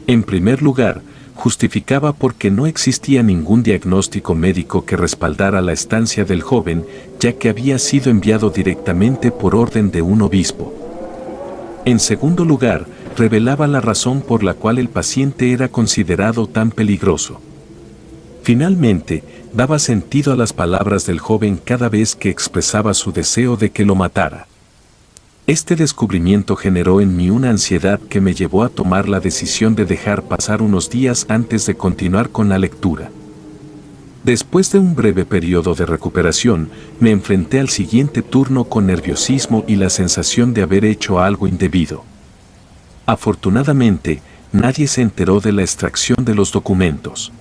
En primer lugar, justificaba por qué no existía ningún diagnóstico médico que respaldara la estancia del joven, ya que había sido enviado directamente por orden de un obispo. En segundo lugar, revelaba la razón por la cual el paciente era considerado tan peligroso. Finalmente, daba sentido a las palabras del joven cada vez que expresaba su deseo de que lo matara. Este descubrimiento generó en mí una ansiedad que me llevó a tomar la decisión de dejar pasar unos días antes de continuar con la lectura. Después de un breve periodo de recuperación, me enfrenté al siguiente turno con nerviosismo y la sensación de haber hecho algo indebido. Afortunadamente, nadie se enteró de la extracción de los documentos.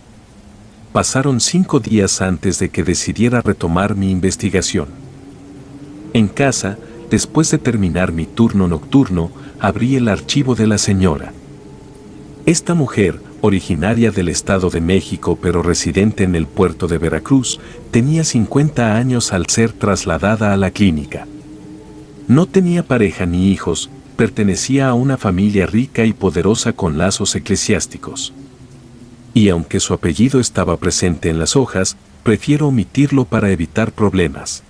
Pasaron 5 días antes de que decidiera retomar mi investigación. En casa, después de terminar mi turno nocturno, abrí el archivo de la señora. Esta mujer, originaria del Estado de México pero residente en el puerto de Veracruz, tenía 50 años al ser trasladada a la clínica. No tenía pareja ni hijos, pertenecía a una familia rica y poderosa con lazos eclesiásticos. Y aunque su apellido estaba presente en las hojas, prefiero omitirlo para evitar problemas.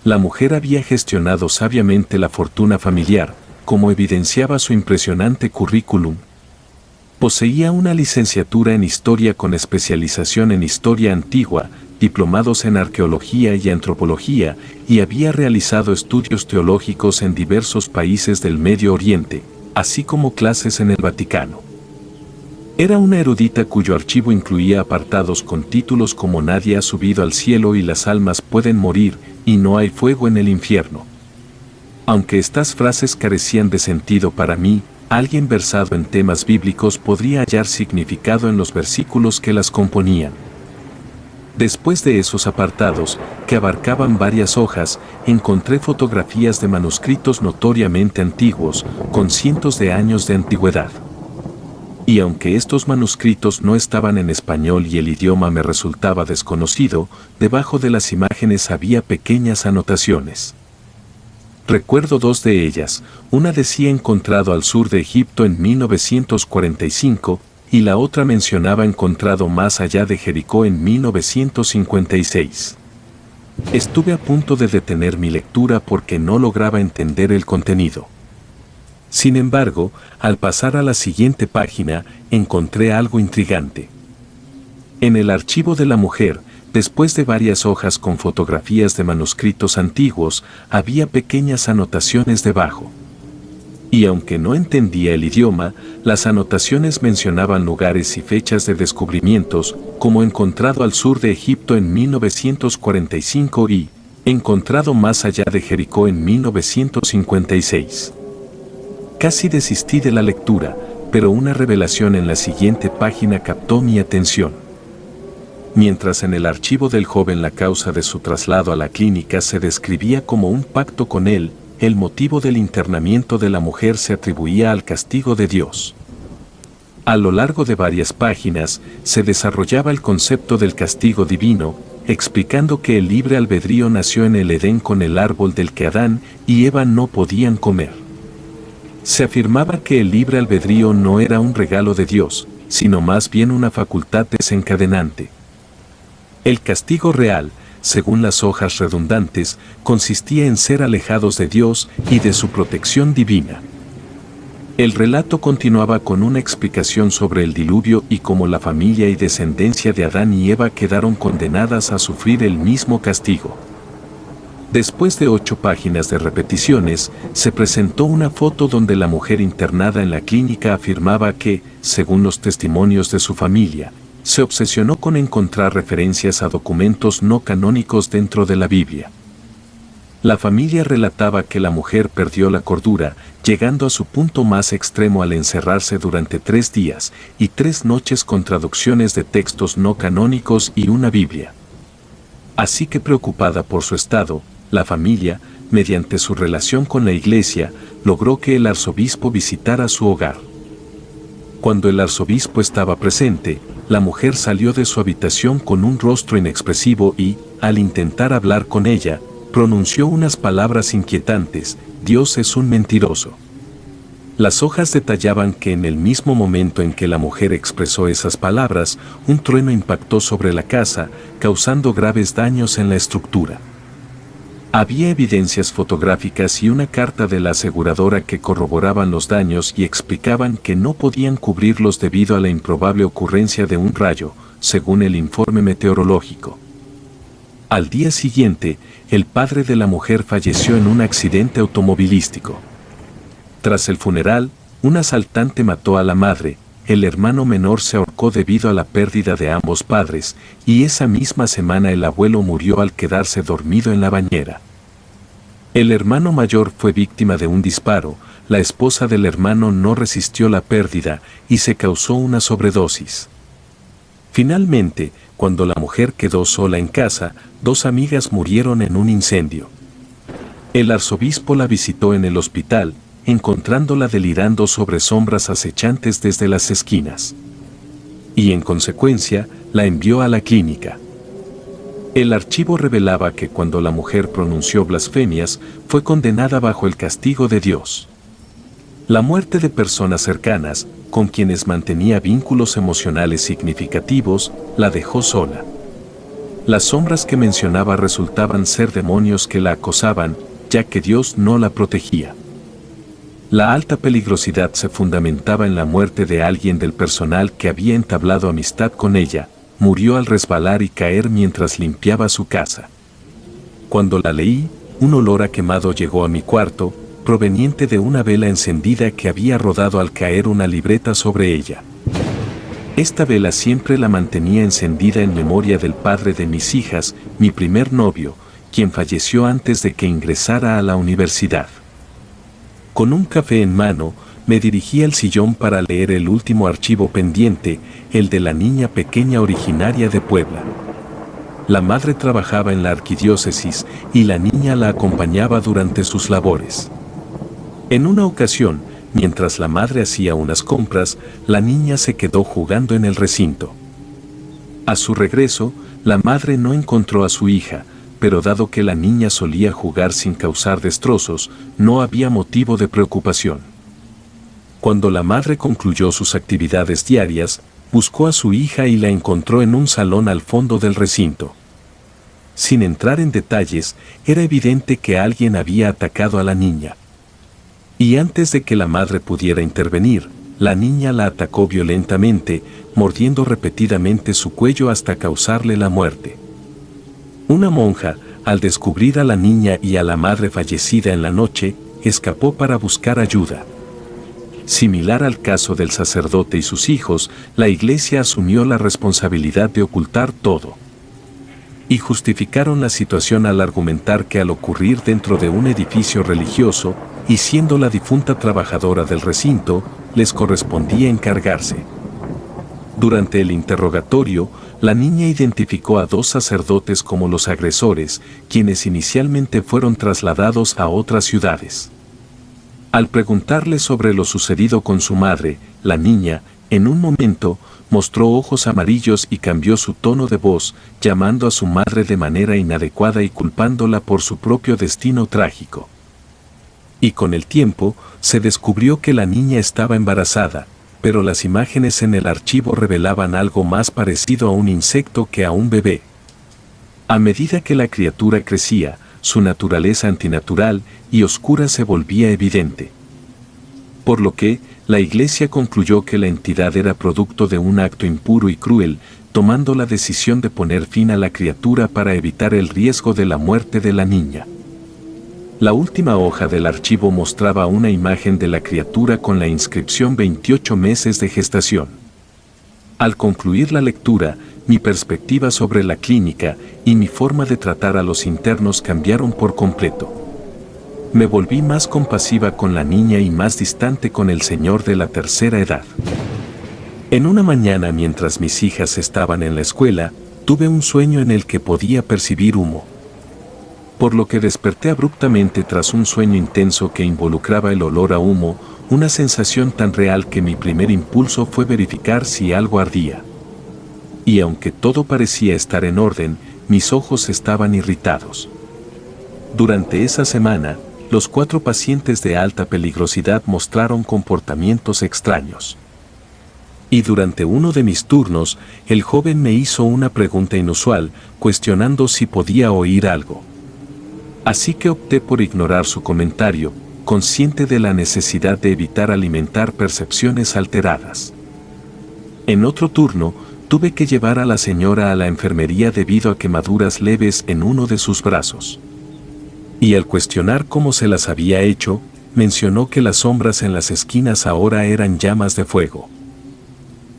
La mujer había gestionado sabiamente la fortuna familiar, como evidenciaba su impresionante currículum. Poseía una licenciatura en Historia con especialización en Historia Antigua, diplomados en Arqueología y Antropología, y había realizado estudios teológicos en diversos países del Medio Oriente, así como clases en el Vaticano. Era una erudita cuyo archivo incluía apartados con títulos como Nadie ha subido al cielo y las almas pueden morir, y no hay fuego en el infierno. Aunque estas frases carecían de sentido para mí, alguien versado en temas bíblicos podría hallar significado en los versículos que las componían. Después de esos apartados, que abarcaban varias hojas, encontré fotografías de manuscritos notoriamente antiguos, con cientos de años de antigüedad. Y aunque estos manuscritos no estaban en español y el idioma me resultaba desconocido, debajo de las imágenes había pequeñas anotaciones. Recuerdo 2 de ellas, una decía encontrado al sur de Egipto en 1945, y la otra mencionaba encontrado más allá de Jericó en 1956. Estuve a punto de detener mi lectura porque no lograba entender el contenido. Sin embargo, al pasar a la siguiente página, encontré algo intrigante. En el archivo de la mujer, después de varias hojas con fotografías de manuscritos antiguos, había pequeñas anotaciones debajo. Y aunque no entendía el idioma, las anotaciones mencionaban lugares y fechas de descubrimientos, como encontrado al sur de Egipto en 1945 y encontrado más allá de Jericó en 1956. Casi desistí de la lectura, pero una revelación en la siguiente página captó mi atención. Mientras en el archivo del joven la causa de su traslado a la clínica se describía como un pacto con él, el motivo del internamiento de la mujer se atribuía al castigo de Dios. A lo largo de varias páginas, se desarrollaba el concepto del castigo divino, explicando que el libre albedrío nació en el Edén con el árbol del que Adán y Eva no podían comer. Se afirmaba que el libre albedrío no era un regalo de Dios, sino más bien una facultad desencadenante. El castigo real, según las hojas redundantes, consistía en ser alejados de Dios y de su protección divina. El relato continuaba con una explicación sobre el diluvio y cómo la familia y descendencia de Adán y Eva quedaron condenadas a sufrir el mismo castigo. Después de 8 páginas de repeticiones, se presentó una foto donde la mujer internada en la clínica afirmaba que, según los testimonios de su familia, se obsesionó con encontrar referencias a documentos no canónicos dentro de la Biblia. La familia relataba que la mujer perdió la cordura, llegando a su punto más extremo al encerrarse durante 3 días y 3 noches con traducciones de textos no canónicos y una Biblia. Así que preocupada por su estado, la familia, mediante su relación con la iglesia, logró que el arzobispo visitara su hogar. Cuando el arzobispo estaba presente, la mujer salió de su habitación con un rostro inexpresivo y, al intentar hablar con ella, pronunció unas palabras inquietantes: Dios es un mentiroso. Las hojas detallaban que en el mismo momento en que la mujer expresó esas palabras, un trueno impactó sobre la casa, causando graves daños en la estructura. Había evidencias fotográficas y una carta de la aseguradora que corroboraban los daños y explicaban que no podían cubrirlos debido a la improbable ocurrencia de un rayo, según el informe meteorológico. Al día siguiente, el padre de la mujer falleció en un accidente automovilístico. Tras el funeral, un asaltante mató a la madre, el hermano menor se ahorcó debido a la pérdida de ambos padres, y esa misma semana el abuelo murió al quedarse dormido en la bañera. El hermano mayor fue víctima de un disparo, la esposa del hermano no resistió la pérdida y se causó una sobredosis. Finalmente, cuando la mujer quedó sola en casa, 2 amigas murieron en un incendio. El arzobispo la visitó en el hospital, encontrándola delirando sobre sombras acechantes desde las esquinas. Y en consecuencia, la envió a la clínica. El archivo revelaba que cuando la mujer pronunció blasfemias, fue condenada bajo el castigo de Dios. La muerte de personas cercanas, con quienes mantenía vínculos emocionales significativos, la dejó sola. Las sombras que mencionaba resultaban ser demonios que la acosaban, ya que Dios no la protegía. La alta peligrosidad se fundamentaba en la muerte de alguien del personal que había entablado amistad con ella. Murió al resbalar y caer mientras limpiaba su casa. Cuando la leí, un olor a quemado llegó a mi cuarto, proveniente de una vela encendida que había rodado al caer una libreta sobre ella. Esta vela siempre la mantenía encendida en memoria del padre de mis hijas, mi primer novio, quien falleció antes de que ingresara a la universidad. Con un café en mano, me dirigí al sillón para leer el último archivo pendiente, el de la niña pequeña originaria de Puebla. La madre trabajaba en la arquidiócesis y la niña la acompañaba durante sus labores. En una ocasión, mientras la madre hacía unas compras, la niña se quedó jugando en el recinto. A su regreso, la madre no encontró a su hija, pero dado que la niña solía jugar sin causar destrozos, no había motivo de preocupación. Cuando la madre concluyó sus actividades diarias, buscó a su hija y la encontró en un salón al fondo del recinto. Sin entrar en detalles, era evidente que alguien había atacado a la niña. Y antes de que la madre pudiera intervenir, la niña la atacó violentamente, mordiendo repetidamente su cuello hasta causarle la muerte. Una monja, al descubrir a la niña y a la madre fallecida en la noche, escapó para buscar ayuda. Similar al caso del sacerdote y sus hijos, la iglesia asumió la responsabilidad de ocultar todo. Y justificaron la situación al argumentar que al ocurrir dentro de un edificio religioso, y siendo la difunta trabajadora del recinto, les correspondía encargarse. Durante el interrogatorio, la niña identificó a 2 sacerdotes como los agresores, quienes inicialmente fueron trasladados a otras ciudades. Al preguntarle sobre lo sucedido con su madre, la niña, en un momento, mostró ojos amarillos y cambió su tono de voz, llamando a su madre de manera inadecuada y culpándola por su propio destino trágico. Y con el tiempo, se descubrió que la niña estaba embarazada, pero las imágenes en el archivo revelaban algo más parecido a un insecto que a un bebé. A medida que la criatura crecía, su naturaleza antinatural y oscura se volvía evidente. Por lo que, la Iglesia concluyó que la entidad era producto de un acto impuro y cruel, tomando la decisión de poner fin a la criatura para evitar el riesgo de la muerte de la niña. La última hoja del archivo mostraba una imagen de la criatura con la inscripción 28 meses de gestación. Al concluir la lectura, mi perspectiva sobre la clínica y mi forma de tratar a los internos cambiaron por completo. Me volví más compasiva con la niña y más distante con el señor de la tercera edad. En una mañana, mientras mis hijas estaban en la escuela, tuve un sueño en el que podía percibir humo. Por lo que desperté abruptamente tras un sueño intenso que involucraba el olor a humo, una sensación tan real que mi primer impulso fue verificar si algo ardía. Y aunque todo parecía estar en orden, mis ojos estaban irritados. Durante esa semana, los 4 pacientes de alta peligrosidad mostraron comportamientos extraños. Y durante uno de mis turnos, el joven me hizo una pregunta inusual, cuestionando si podía oír algo. Así que opté por ignorar su comentario, consciente de la necesidad de evitar alimentar percepciones alteradas. En otro turno, tuve que llevar a la señora a la enfermería debido a quemaduras leves en uno de sus brazos. Y al cuestionar cómo se las había hecho, mencionó que las sombras en las esquinas ahora eran llamas de fuego.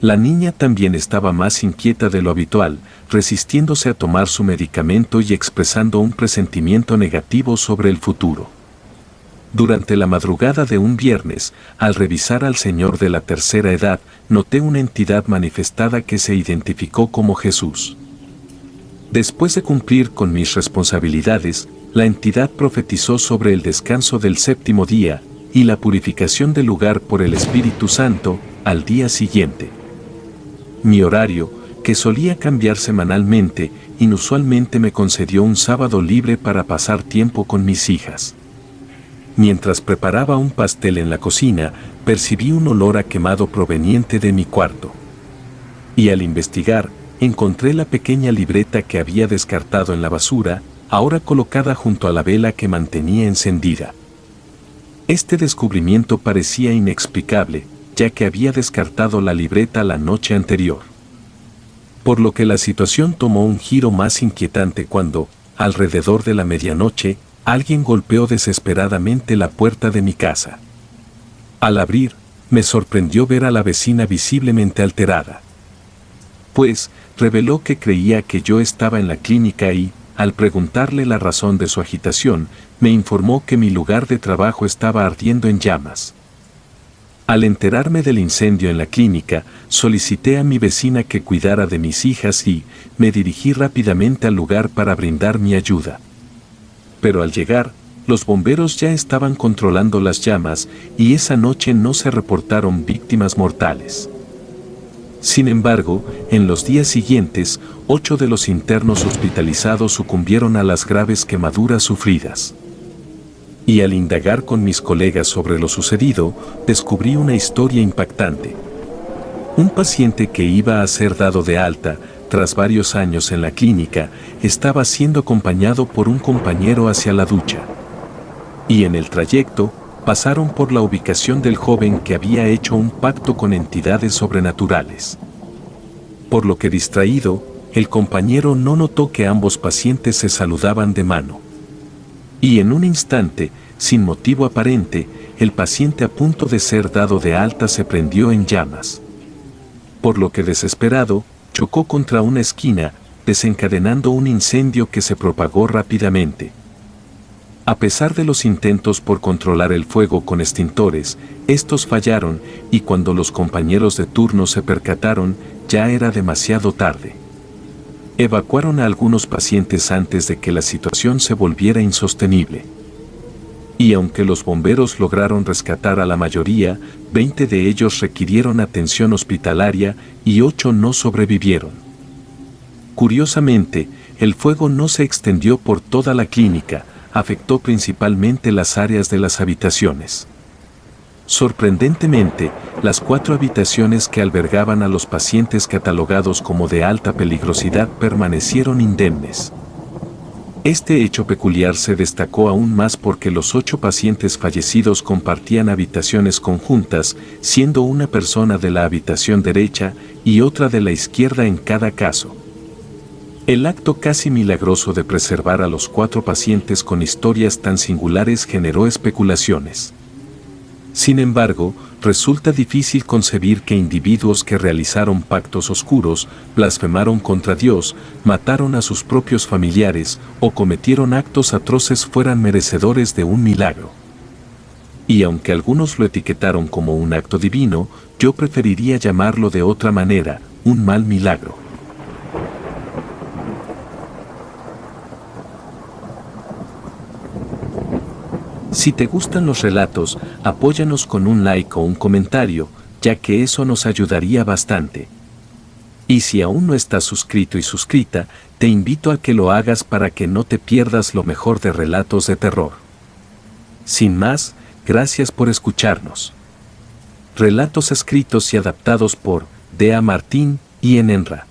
La niña también estaba más inquieta de lo habitual, resistiéndose a tomar su medicamento y expresando un presentimiento negativo sobre el futuro. Durante la madrugada de un viernes, al revisar al señor de la tercera edad, noté una entidad manifestada que se identificó como Jesús. Después de cumplir con mis responsabilidades, la entidad profetizó sobre el descanso del 7º día y la purificación del lugar por el Espíritu Santo al día siguiente. Mi horario, que solía cambiar semanalmente, inusualmente me concedió un sábado libre para pasar tiempo con mis hijas. Mientras preparaba un pastel en la cocina, percibí un olor a quemado proveniente de mi cuarto. Y al investigar, encontré la pequeña libreta que había descartado en la basura, ahora colocada junto a la vela que mantenía encendida. Este descubrimiento parecía inexplicable, ya que había descartado la libreta la noche anterior. Por lo que la situación tomó un giro más inquietante cuando, alrededor de la medianoche, alguien golpeó desesperadamente la puerta de mi casa. Al abrir, me sorprendió ver a la vecina visiblemente alterada. Pues, reveló que creía que yo estaba en la clínica y, al preguntarle la razón de su agitación, me informó que mi lugar de trabajo estaba ardiendo en llamas. Al enterarme del incendio en la clínica, solicité a mi vecina que cuidara de mis hijas y me dirigí rápidamente al lugar para brindar mi ayuda. Pero al llegar, los bomberos ya estaban controlando las llamas y esa noche no se reportaron víctimas mortales. Sin embargo, en los días siguientes, 8 de los internos hospitalizados sucumbieron a las graves quemaduras sufridas. Y al indagar con mis colegas sobre lo sucedido, descubrí una historia impactante. Un paciente que iba a ser dado de alta, tras varios años en la clínica, estaba siendo acompañado por un compañero hacia la ducha. Y en el trayecto, pasaron por la ubicación del joven que había hecho un pacto con entidades sobrenaturales. Por lo que distraído, el compañero no notó que ambos pacientes se saludaban de mano. Y en un instante, sin motivo aparente, el paciente a punto de ser dado de alta se prendió en llamas. Por lo que desesperado, chocó contra una esquina, desencadenando un incendio que se propagó rápidamente. A pesar de los intentos por controlar el fuego con extintores, estos fallaron y cuando los compañeros de turno se percataron, ya era demasiado tarde. Evacuaron a algunos pacientes antes de que la situación se volviera insostenible. Y aunque los bomberos lograron rescatar a la mayoría, 20 de ellos requirieron atención hospitalaria y 8 no sobrevivieron. Curiosamente, el fuego no se extendió por toda la clínica, afectó principalmente las áreas de las habitaciones. Sorprendentemente, las 4 habitaciones que albergaban a los pacientes catalogados como de alta peligrosidad permanecieron indemnes. Este hecho peculiar se destacó aún más porque los 8 pacientes fallecidos compartían habitaciones conjuntas, siendo una persona de la habitación derecha y otra de la izquierda en cada caso. El acto casi milagroso de preservar a los 4 pacientes con historias tan singulares generó especulaciones. Sin embargo, resulta difícil concebir que individuos que realizaron pactos oscuros, blasfemaron contra Dios, mataron a sus propios familiares o cometieron actos atroces fueran merecedores de un milagro. Y aunque algunos lo etiquetaron como un acto divino, yo preferiría llamarlo de otra manera, un mal milagro. Si te gustan los relatos, apóyanos con un like o un comentario, ya que eso nos ayudaría bastante. Y si aún no estás suscrito y suscrita, te invito a que lo hagas para que no te pierdas lo mejor de relatos de terror. Sin más, gracias por escucharnos. Relatos escritos y adaptados por Dea Martín y Enenra.